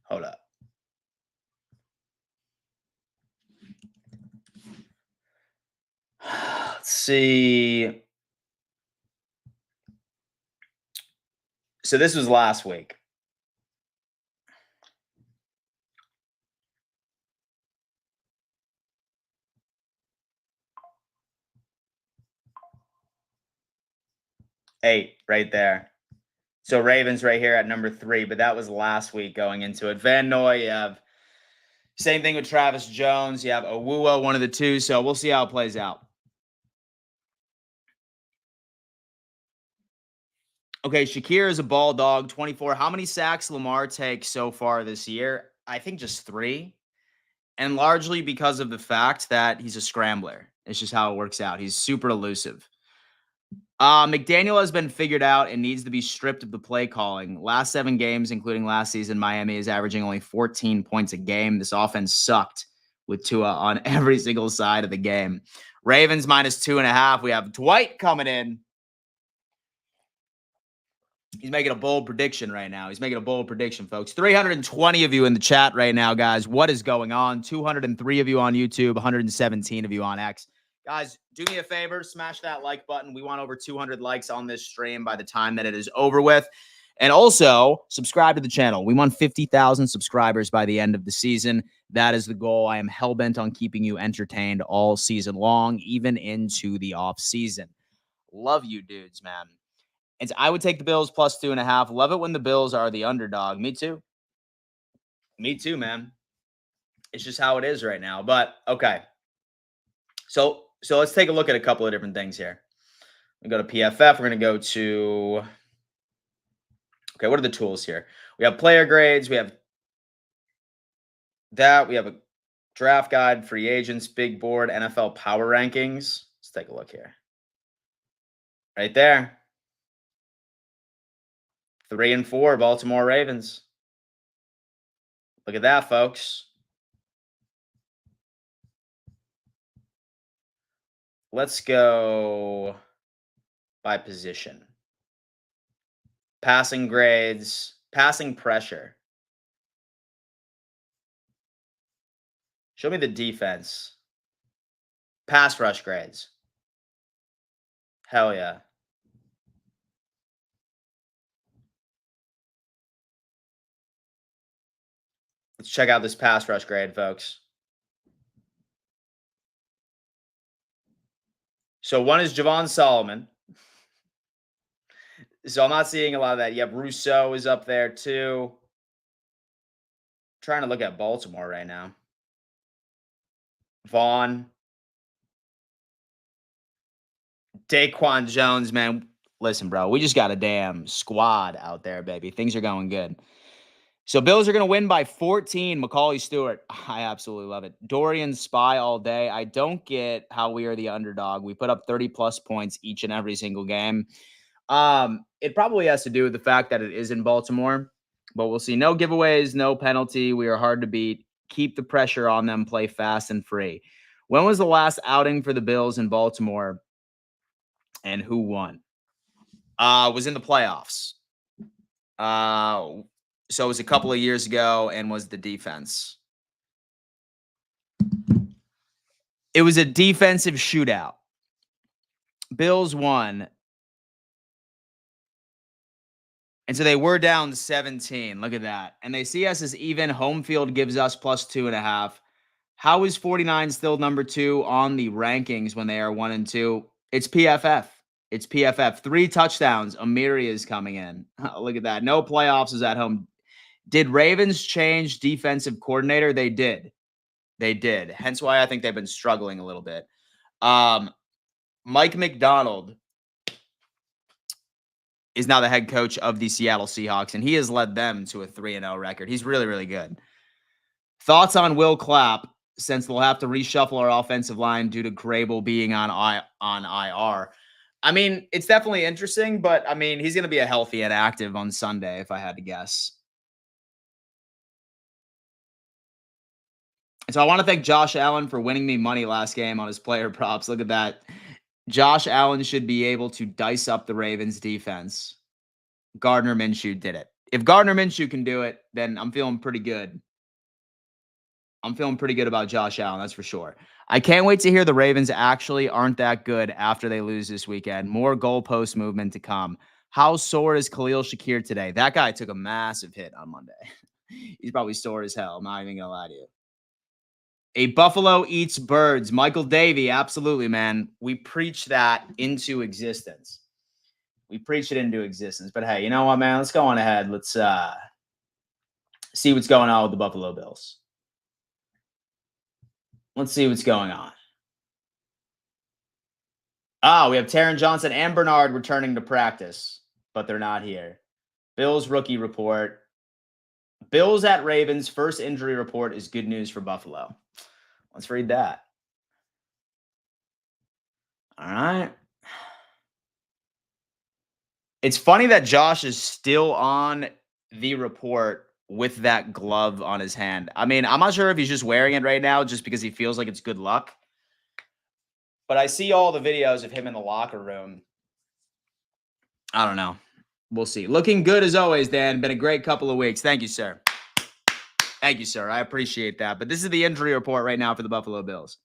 Hold up. Let's see. So this was last week. Eight right there. So Ravens right here at number 3, but that was last week going into it. Van Noy, you have same thing with Travis Jones. You have Owuwa, one of the two. So we'll see how it plays out. Okay, Shakir is a ball dog, 24. How many sacks Lamar takes so far this year? I think just 3. And largely because of the fact that he's a scrambler. It's just how it works out. He's super elusive. McDaniel has been figured out and needs to be stripped of the play calling. Last 7 games, including last season, Miami is averaging only 14 points a game. This offense sucked with Tua on every single side of the game. Ravens -2.5. We have Dwight coming in. He's making a bold prediction right now. He's making a bold prediction, folks. 320 of you in the chat right now, guys. What is going on? 203 of you on YouTube, 117 of you on X. Guys, do me a favor, smash that like button. We want over 200 likes on this stream by the time that it is over with. And also, subscribe to the channel. We want 50,000 subscribers by the end of the season. That is the goal. I am hell-bent on keeping you entertained all season long, even into the off season. Love you dudes, man. And I would take the Bills +2.5. Love it when the Bills are the underdog. Me too. Me too, man. It's just how it is right now. But okay. So let's take a look at a couple of different things here. We go to PFF. We're going to go to, okay, what are the tools here? We have player grades. We have that. We have a draft guide, free agents, big board, NFL power rankings. Let's take a look here. Right there. 3 and 4, Baltimore Ravens. Look at that, folks. Let's go by position. Passing grades, passing pressure. Show me the defense. Pass rush grades. Hell yeah. Let's check out this pass rush grade, folks. So one is Javon Solomon. So I'm not seeing a lot of that. Yep, Rousseau is up there too. Trying to look at Baltimore right now. Vaughn. Daquan Jones, man. Listen, bro, we just got a damn squad out there, baby. Things are going good. So Bills are going to win by 14. Macaulay Stewart. I absolutely love it. Dorian Spy all day. I don't get how we are the underdog. We put up 30-plus points each and every single game. It probably has to do with the fact that it is in Baltimore, but we'll see. No giveaways, no penalty. We are hard to beat. Keep the pressure on them. Play fast and free. When was the last outing for the Bills in Baltimore, and who won? Was in the playoffs. So it was a couple of years ago and was the defense. It was a defensive shootout. Bills won. And so they were down 17. Look at that. And they see us as even. Home field gives us +2.5. How is 49 still number 2 on the rankings when they are 1 and 2? It's PFF. It's PFF. 3 touchdowns. Amiri is coming in. Look at that. No playoffs is at home. Did Ravens change defensive coordinator? They did. They did. Hence why I think they've been struggling a little bit. Mike McDonald is now the head coach of the Seattle Seahawks, and he has led them to a 3-0 record. He's really, really good. Thoughts on Will Clapp, since they'll have to reshuffle our offensive line due to Grable being on IR. I mean, it's definitely interesting, but, I mean, he's going to be a healthy and active on Sunday, if I had to guess. So I want to thank Josh Allen for winning me money last game on his player props. Look at that. Josh Allen should be able to dice up the Ravens defense. Gardner Minshew did it. If Gardner Minshew can do it, then I'm feeling pretty good. I'm feeling pretty good about Josh Allen, that's for sure. I can't wait to hear the Ravens actually aren't that good after they lose this weekend. More goalpost movement to come. How sore is Khalil Shakir today? That guy took a massive hit on Monday. He's probably sore as hell. I'm not even going to lie to you. A buffalo eats birds. Michael Davey, absolutely, man. We preach that into existence. We preach it into existence. But hey, you know what, man? Let's go on ahead. Let's see what's going on with the Buffalo Bills. Let's see what's going on. We have Taron Johnson and Bernard returning to practice, but they're not here. Bills rookie report. Bills at Ravens. First injury report is good news for Buffalo. Let's read that. All right. It's funny that Josh is still on the report with that glove on his hand. I mean, I'm not sure if he's just wearing it right now just because he feels like it's good luck. But I see all the videos of him in the locker room. I don't know. We'll see. Looking good as always, Dan. Been a great couple of weeks. Thank you, sir. Thank you, sir. I appreciate that. But this is the injury report right now for the Buffalo Bills.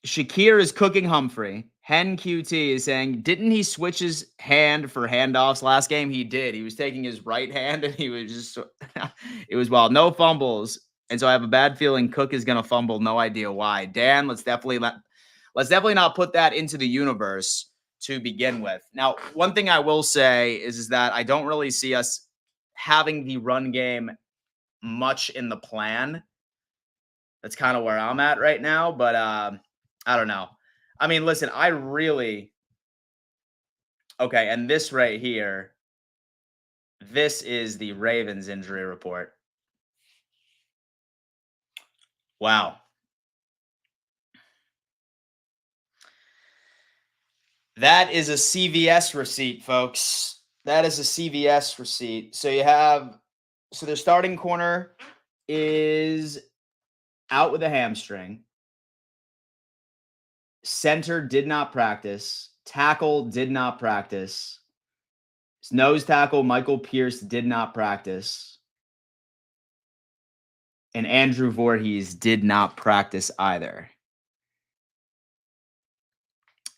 Shakir is cooking Humphrey. Hen QT is saying, didn't he switch his hand for handoffs last game? He did. He was taking his right hand and he was just, it was wild. No fumbles. And so I have a bad feeling Cook is going to fumble. No idea why. Dan, let's definitely not put that into the universe to begin with. Now, one thing I will say is that I don't really see us having the run game much in the plan. That's kind of where I'm at right now, but I don't know. I mean, listen, okay, and this right here, this is the Ravens injury report. Wow. That is a CVS receipt, folks. That is a CVS receipt. So their starting corner is out with a hamstring. Center did not practice. Tackle did not practice. Nose tackle Michael Pierce did not practice. And Andrew Voorhees did not practice either.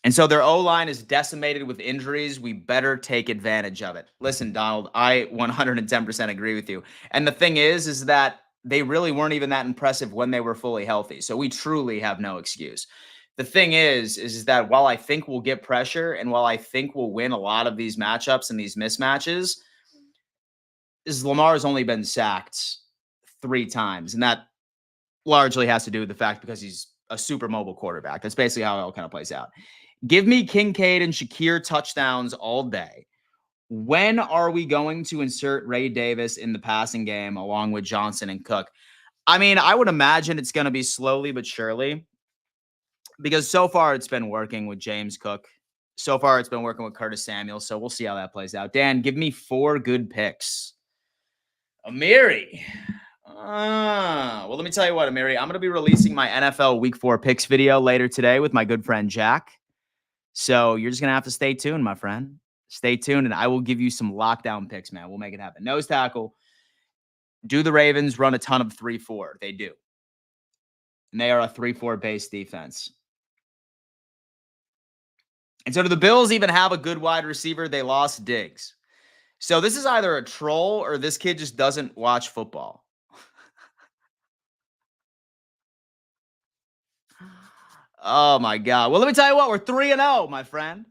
And so their O-line is decimated with injuries. We better take advantage of it. Listen, Donald, I 110% agree with you. And the thing is that they really weren't even that impressive when they were fully healthy. So we truly have no excuse. The thing is that while I think we'll get pressure and while I think we'll win a lot of these matchups and these mismatches, Lamar has only been sacked 3 times. And that largely has to do with the fact because he's a super mobile quarterback. That's basically how it all kind of plays out. Give me Kincaid and Shakir touchdowns all day. When are we going to insert Ray Davis in the passing game along with Johnson and Cook? I mean, I would imagine it's going to be slowly but surely because so far it's been working with James Cook. So far it's been working with Curtis Samuel. So we'll see how that plays out. Dan, give me 4 good picks. Amiri. Well, let me tell you what, Amiri. I'm going to be releasing my NFL Week 4 picks video later today with my good friend Jack. So you're just going to have to stay tuned, my friend. Stay tuned, and I will give you some lockdown picks, man. We'll make it happen. Nose tackle. Do the Ravens run a ton of 3-4? They do. And they are a 3-4 base defense. And so do the Bills even have a good wide receiver? They lost Diggs. So this is either a troll or this kid just doesn't watch football. Oh, my God. Well, let me tell you what. We're 3-0, my friend.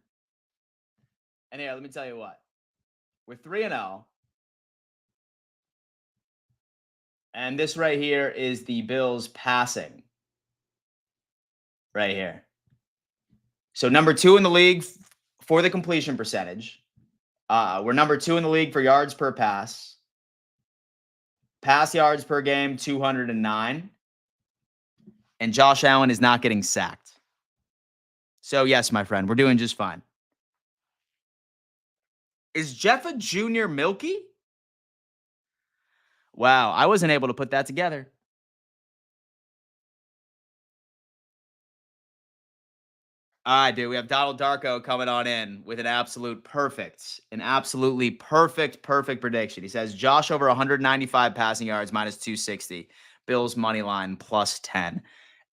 And here, let me tell you what. We're 3-0. And this right here is the Bills passing. Right here. So number 2 in the league for the completion percentage. We're number 2 in the league for yards per pass. Pass yards per game, 209. And Josh Allen is not getting sacked. So, yes, my friend, we're doing just fine. Is Jeff a junior Milky? Wow, I wasn't able to put that together. All right, dude, we have Donald Darko coming on in with an absolutely perfect prediction. He says Josh over 195 passing yards minus 260. Bills money line plus 10.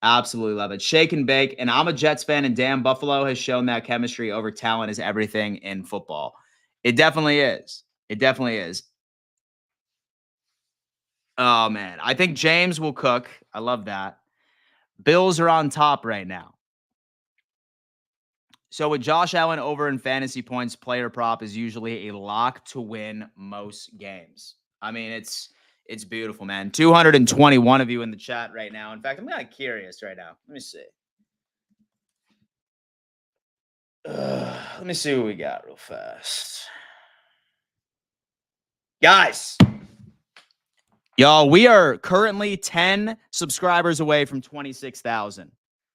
Absolutely love it. Shake and bake. And I'm a Jets fan, and Dan Buffalo has shown that chemistry over talent is everything in football. It definitely is. It definitely is. Oh, man. I think James will cook. I love that. Bills are on top right now. So with Josh Allen over in fantasy points, player prop is usually a lock to win most games. I mean, it's beautiful, man. 221 of you in the chat right now. In fact, I'm kind of curious right now. Let me see. Let me see what we got real fast. Guys, y'all, we are currently 10 subscribers away from 26,000.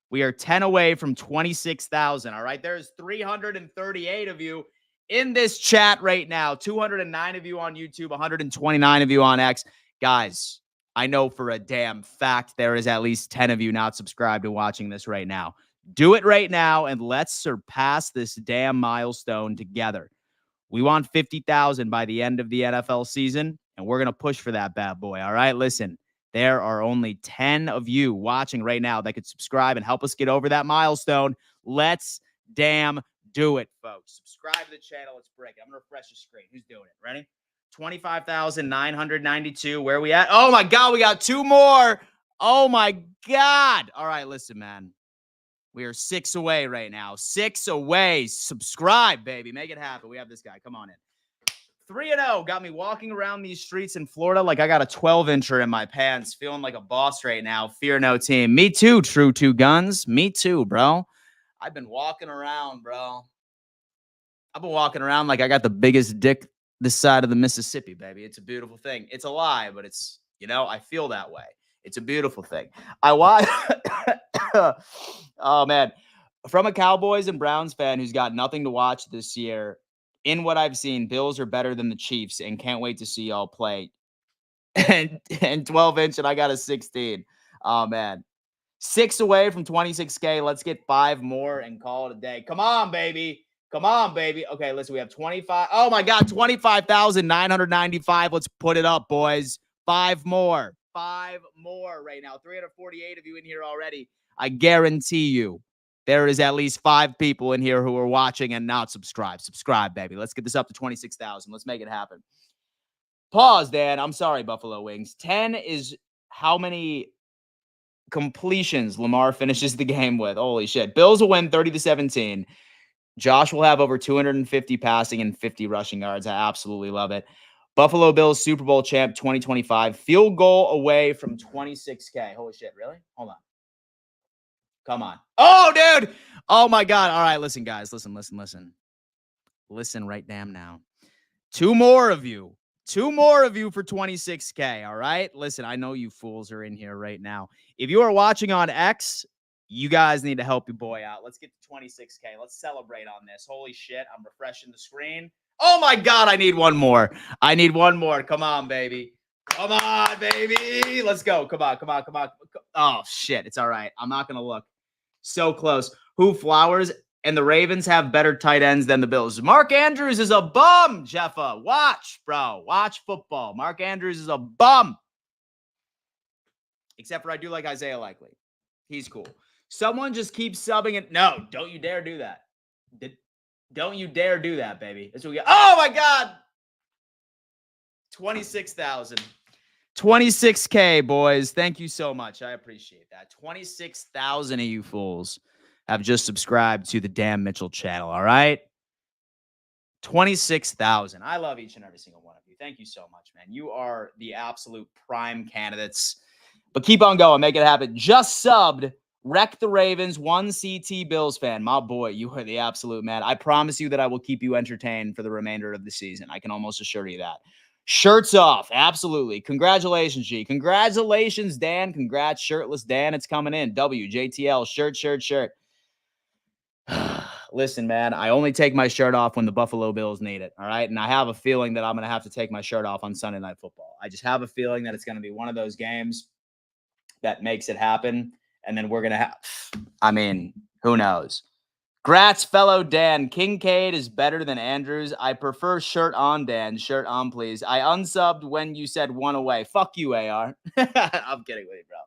We are 10 away from 26,000. All right. There's 338 of you in this chat right now. 209 of you on YouTube, 129 of you on X. Guys, I know for a damn fact there is at least 10 of you not subscribed and watching this right now. Do it right now and let's surpass this damn milestone together. We want 50,000 by the end of the NFL season, and we're going to push for that bad boy. All right, listen, there are only 10 of you watching right now that could subscribe and help us get over that milestone. Let's damn do it, folks. Subscribe to the channel. Let's break it. I'm going to refresh the screen. Who's doing it? Ready? 25,992. Where are we at? Oh, my God. We got 2 more. Oh, my God. All right, listen, man. We are 6 away right now. 6 away. Subscribe, baby. Make it happen. We have this guy. Come on in. 3-0. Got me walking around these streets in Florida like I got a 12-incher in my pants. Feeling like a boss right now. Fear no team. Me too, True Two Guns. Me too, bro. I've been walking around, bro. I've been walking around like I got the biggest dick this side of the Mississippi, baby. It's a beautiful thing. It's a lie, but it's, I feel that way. It's a beautiful thing. I watch. Oh, man. From a Cowboys and Browns fan who's got nothing to watch this year, in what I've seen, Bills are better than the Chiefs and can't wait to see y'all play. And 12-inch, and I got a 16. Oh, man. 6 away from 26K. Let's get 5 more and call it a day. Come on, baby. Come on, baby. Okay, listen, we have 25. Oh, my God, 25,995. Let's put it up, boys. 5 more. 5 more right now. 348 of you in here already. I guarantee you there is at least 5 people in here who are watching and not subscribed. Subscribe, baby. Let's get this up to 26,000. Let's make it happen. Pause, Dan. I'm sorry, Buffalo Wings. 10 is how many completions Lamar finishes the game with. Holy shit. Bills will win 30-17. Josh will have over 250 passing and 50 rushing yards. I absolutely love it. Buffalo Bills Super Bowl champ 2025. Field goal away from 26K. Holy shit. Really? Hold on. Come on. Oh, dude. Oh, my God. All right. Listen, guys. Listen. Listen right damn now. 2 more of you. 2 more of you for 26K. All right. Listen, I know you fools are in here right now. If you are watching on X, you guys need to help your boy out. Let's get to 26K. Let's celebrate on this. Holy shit. I'm refreshing the screen. Oh, my God. I need 1 more. I need 1 more. Come on, baby. Come on, baby. Let's go. Come on. Oh, shit. It's all right. I'm not going to look. So close. Who Flowers and the Ravens have better tight ends than the Bills? Mark Andrews is a bum, Jeffa. Watch, bro. Watch football. Mark Andrews is a bum. Except for I do like Isaiah Likely. He's cool. Someone just keeps subbing it. No, don't you dare do that. Don't you dare do that, baby. That's what we got. Oh, my God. 26,000. 26K, boys. Thank you so much. I appreciate that. 26,000 of you fools have just subscribed to the damn Mitchell channel, all right? 26,000. I love each and every single one of you. Thank you so much, man. You are the absolute prime candidates. But keep on going. Make it happen. Just subbed. Wreck the Ravens. 1 CT Bills fan. My boy, you are the absolute man. I promise you that I will keep you entertained for the remainder of the season. I can almost assure you that. Shirts off. Absolutely. Congratulations, G. Congratulations, Dan. Congrats, Shirtless Dan. It's coming in. WJTL. Shirt. Listen, man, I only take my shirt off when the Buffalo Bills need it. All right. And I have a feeling that I'm going to have to take my shirt off on Sunday Night Football. I just have a feeling that it's going to be one of those games that makes it happen. And then we're going to have, who knows? Grats, fellow Dan. Kincaid is better than Andrews. I prefer shirt on, Dan. Shirt on, please. I unsubbed when you said 1 away. Fuck you, AR. I'm kidding with you, bro.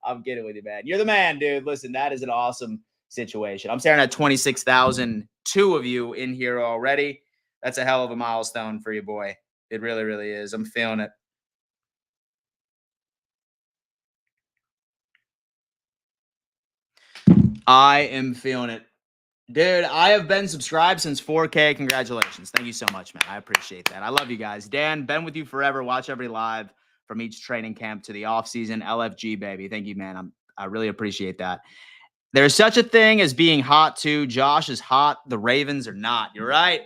I'm kidding with you, man. You're the man, dude. Listen, that is an awesome situation. I'm staring at 26,000. 2 of you in here already. That's a hell of a milestone for you, boy. It really, really is. I'm feeling it. I am feeling it. Dude, I have been subscribed since 4K. Congratulations. Thank you so much, man. I appreciate that. I love you guys. Dan, been with you forever. Watch every live from each training camp to the offseason. LFG, baby. Thank you, man. I really appreciate that. There's such a thing as being hot, too. Josh is hot. The Ravens are not. You're right.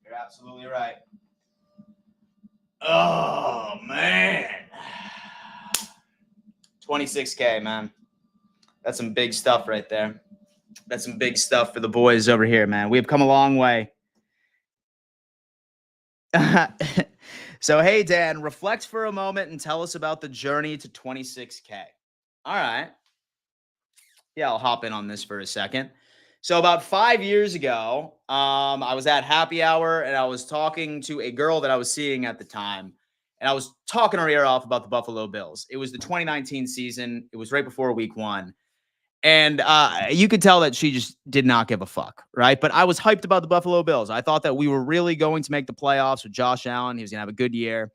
You're absolutely right. Oh, man. 26K, man. That's some big stuff right there. That's some big stuff for the boys over here, man. We have come a long way. So, hey, Dan, reflect for a moment and tell us about the journey to 26K. All right. Yeah, I'll hop in on this for a second. So, about 5 years ago, I was at happy hour and I was talking to a girl that I was seeing at the time. And I was talking her ear off about the Buffalo Bills. It was the 2019 season. It was right before week one. And you could tell that she just did not give a fuck, right? But I was hyped about the Buffalo Bills. I thought that we were really going to make the playoffs with Josh Allen. He was going to have a good year.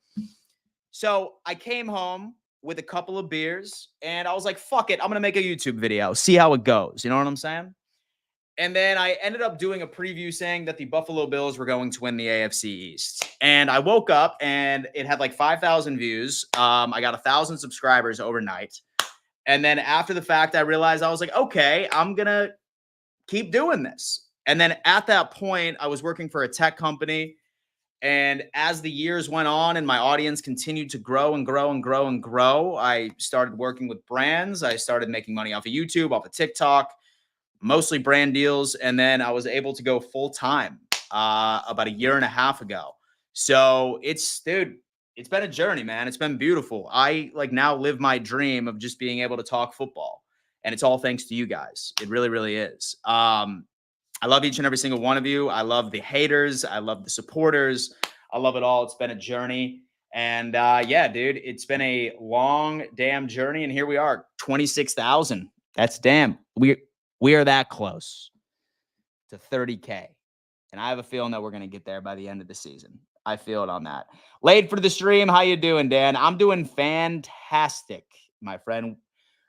So I came home with a couple of beers and I was like, fuck it. I'm going to make a YouTube video, see how it goes. You know what I'm saying? And then I ended up doing a preview saying that the Buffalo Bills were going to win the AFC East. And I woke up and it had like 5,000 views. I got 1,000 subscribers overnight. And then after the fact, I realized I was like, okay, I'm going to keep doing this. And then at that point, I was working for a tech company. And as the years went on and my audience continued to grow and grow and grow and grow, I started working with brands. I started making money off of YouTube, off of TikTok, mostly brand deals. And then I was able to go full time about a year and a half ago. So dude, it's been a journey, man. It's been beautiful. I like now live my dream of just being able to talk football. And it's all thanks to you guys. It really, really is. I love each and every single one of you. I love the haters. I love the supporters. I love it all. It's been a journey. And yeah, dude, it's been a long damn journey. And here we are, 26,000. That's damn. We are that close to 30K. And I have a feeling that we're going to get there by the end of the season. I feel it on that. Late for the stream. How you doing, Dan? I'm doing fantastic, my friend.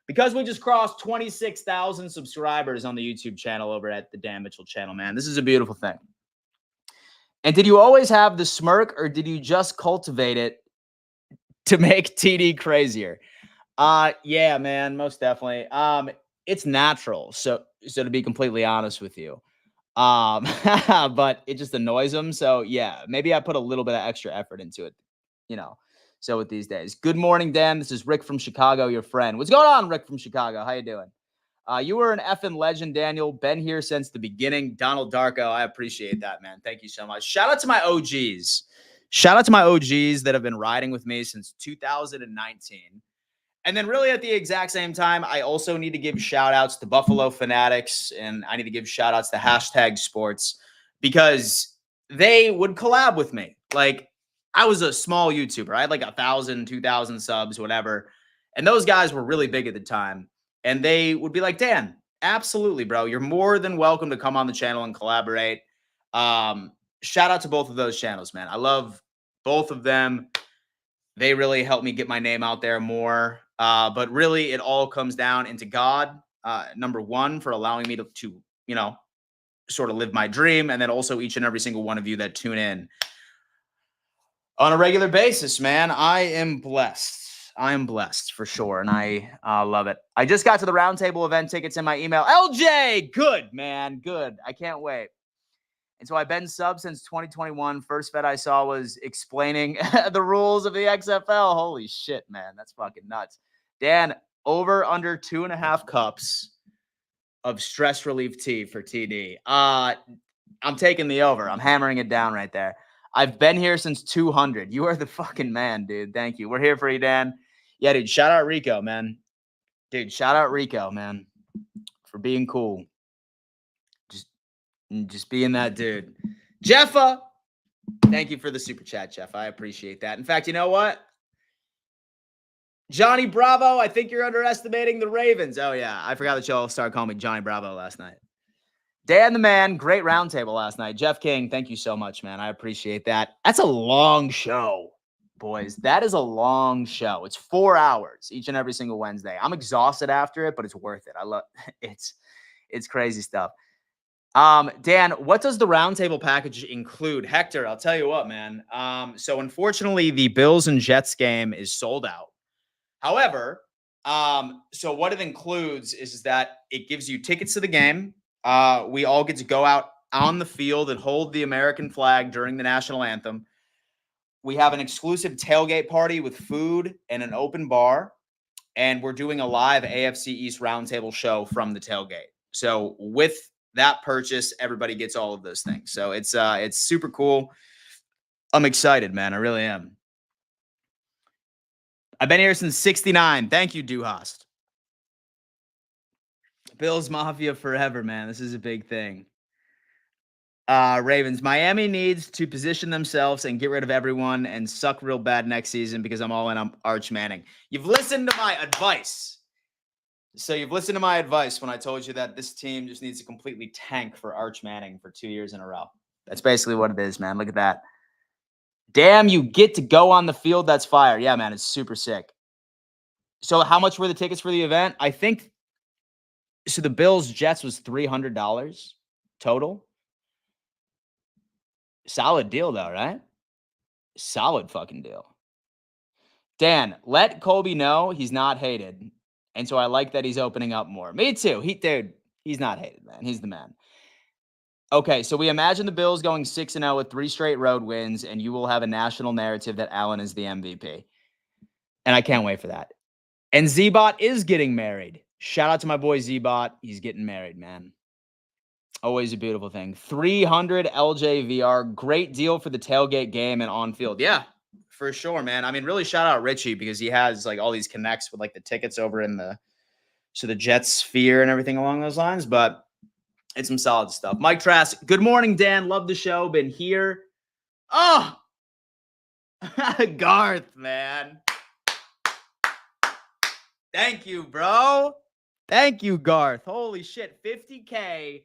Because we just crossed 26,000 subscribers on the YouTube channel over at the Dan Mitchell channel, man. This is a beautiful thing. And did you always have the smirk or did you just cultivate it to make TD crazier? Yeah, man, most definitely. It's natural. So to be completely honest with you, but it just annoys him. So yeah, maybe I put a little bit of extra effort into it, you know. So with these days. Good morning, Dan. This is Rick from Chicago, your friend. What's going on, Rick from Chicago? How you doing? You were an effing legend, Daniel. Been here since the beginning. Donald Darko, I appreciate that, man. Thank you so much. Shout out to my OGs. Shout out to my OGs that have been riding with me since 2019. And then really at the exact same time, I also need to give shout outs to Buffalo Fanatics and I need to give shout outs to Hashtag Sports because they would collab with me. Like I was a small YouTuber. I had like 1,000, 2,000 subs, whatever. And those guys were really big at the time. And they would be like, Dan, absolutely, bro. You're more than welcome to come on the channel and collaborate. Shout out to both of those channels, man. I love both of them. They really helped me get my name out there more. But really, it all comes down into God, number one, for allowing me to, you know, sort of live my dream. And then also each and every single one of you that tune in on a regular basis, man. I am blessed. I am blessed for sure. And I love it. I just got to the roundtable event tickets in my email. LJ, good, man. Good. I can't wait. And so I've been sub since 2021. First vet I saw was explaining the rules of the XFL. Holy shit, man. That's fucking nuts. Dan, over under 2.5 cups of stress relief tea for TD. I'm taking the over. I'm hammering it down right there. I've been here since 200. You are the fucking man, dude. Thank you. We're here for you, Dan. Yeah, dude. Shout out Rico, man. Dude, shout out Rico, man, for being cool. Just being that dude. Jeffa, thank you for the super chat, Jeff. I appreciate that. In fact, you know what? Johnny Bravo, I think you're underestimating the Ravens. Oh, yeah. I forgot that y'all started calling me Johnny Bravo last night. Dan the man, great roundtable last night. Jeff King, thank you so much, man. I appreciate that. That's a long show, boys. That is a long show. It's 4 hours each and every single Wednesday. I'm exhausted after it, but it's worth it. I love it's crazy stuff. Dan, what does the roundtable package include? Hector, I'll tell you what, man. So unfortunately, the Bills and Jets game is sold out. However, so what it includes is that it gives you tickets to the game. We all get to go out on the field and hold the American flag during the national anthem. We have an exclusive tailgate party with food and an open bar. and we're doing a live AFC East roundtable show from the tailgate. So with that purchase, everybody gets all of those things. So it's super cool. I'm excited, man. I really am. I've been here since '69. Thank you, Duhast. Bills Mafia forever, man. This is a big thing. Ravens. Miami needs to position themselves and get rid of everyone and suck real bad next season because I'm all in on Arch Manning. You've listened to my advice. So you've listened to my advice when I told you that this team just needs to completely tank for Arch Manning for 2 years in a row. That's basically what it is, man. Look at that. Damn, you get to go on the field. That's fire. Yeah, man, it's super sick. So how much were the tickets for the event? I think so the Bills Jets was $300 total. Solid deal though, right? Solid fucking deal. Dan, let Colby know he's not hated. And so I like that he's opening up more. Me too. Dude, he's not hated, man. He's the man. Okay, so we imagine the Bills going 6-0 with 3 straight road wins, and you will have a national narrative that Allen is the MVP. And I can't wait for that. And Z-Bot is getting married. Shout out to my boy Z-Bot. He's getting married, man. Always a beautiful thing. 300 LJVR. Great deal for the tailgate game and on field. Yeah, for sure, man. I mean, really shout out Richie because he has like all these connects with like the tickets over in the Jets sphere and everything along those lines. But it's some solid stuff. Mike Trask, good morning, Dan. Love the show. Been here. Oh, Garth, man. Thank you, bro. Thank you, Garth. Holy shit. 50K.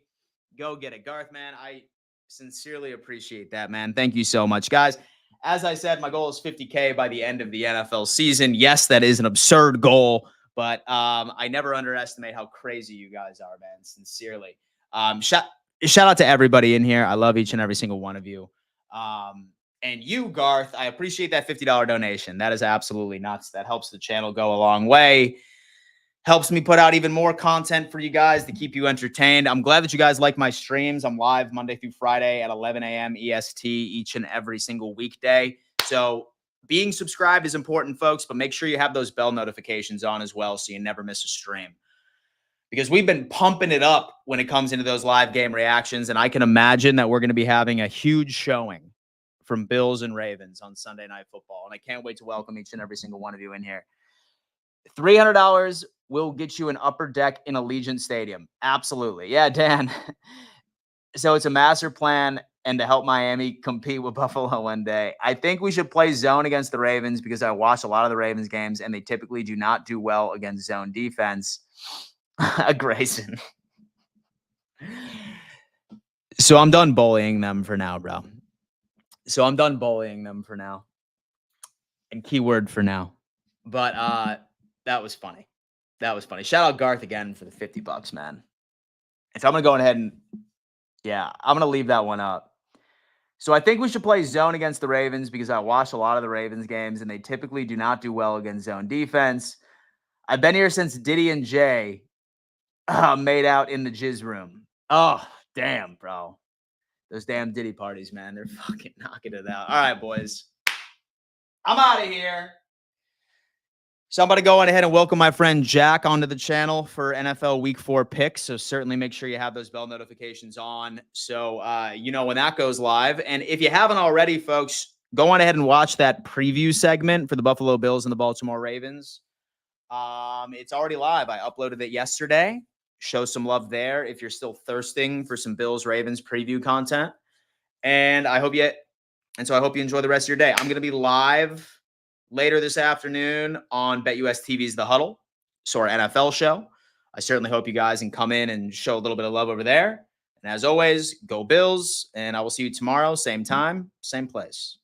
Go get it. Garth, man, I sincerely appreciate that, man. Thank you so much. Guys, as I said, my goal is 50K by the end of the NFL season. Yes, that is an absurd goal, but I never underestimate how crazy you guys are, man. Sincerely. Shout out to everybody in here. I love each and every single one of you. And you, Garth, I appreciate that $50 donation. That is absolutely nuts. That helps the channel go a long way. Helps me put out even more content for you guys to keep you entertained. I'm glad that you guys like my streams. I'm live Monday through Friday at 11 a.m. EST each and every single weekday. So being subscribed is important, folks, but make sure you have those bell notifications on as well so you never miss a stream. Because we've been pumping it up when it comes into those live game reactions, and I can imagine that we're going to be having a huge showing from Bills and Ravens on Sunday Night Football, and I can't wait to welcome each and every single one of you in here. $300 will get you an upper deck in Allegiant Stadium. Absolutely. Yeah, Dan. So it's a master plan and to help Miami compete with Buffalo one day. I think we should play zone against the Ravens because I watched a lot of the Ravens games and they typically do not do well against zone defense. Grayson. So I'm done bullying them for now, bro. And keyword for now. But that was funny. Shout out Garth again for the $50, man. And so I'm going to go ahead and, I'm going to leave that one up. So I think we should play zone against the Ravens because I watched a lot of the Ravens games and they typically do not do well against zone defense. I've been here since Diddy and Jay made out in the jizz room. Oh, damn, bro. Those damn Diddy parties, man. They're fucking knocking it out. All right, boys. I'm out of here. So I'm about to go on ahead and welcome my friend Jack onto the channel for NFL Week 4 picks. So certainly make sure you have those bell notifications on so you know when that goes live. And if you haven't already, folks, go on ahead and watch that preview segment for the Buffalo Bills and the Baltimore Ravens. It's already live. I uploaded it yesterday. Show some love there if you're still thirsting for some Bills Ravens preview content. And I hope you enjoy the rest of your day. I'm going to be live later this afternoon on BetUS TV's The Huddle, so our NFL show. I certainly hope you guys can come in and show a little bit of love over there. And as always, go Bills, and I will see you tomorrow, same time, same place.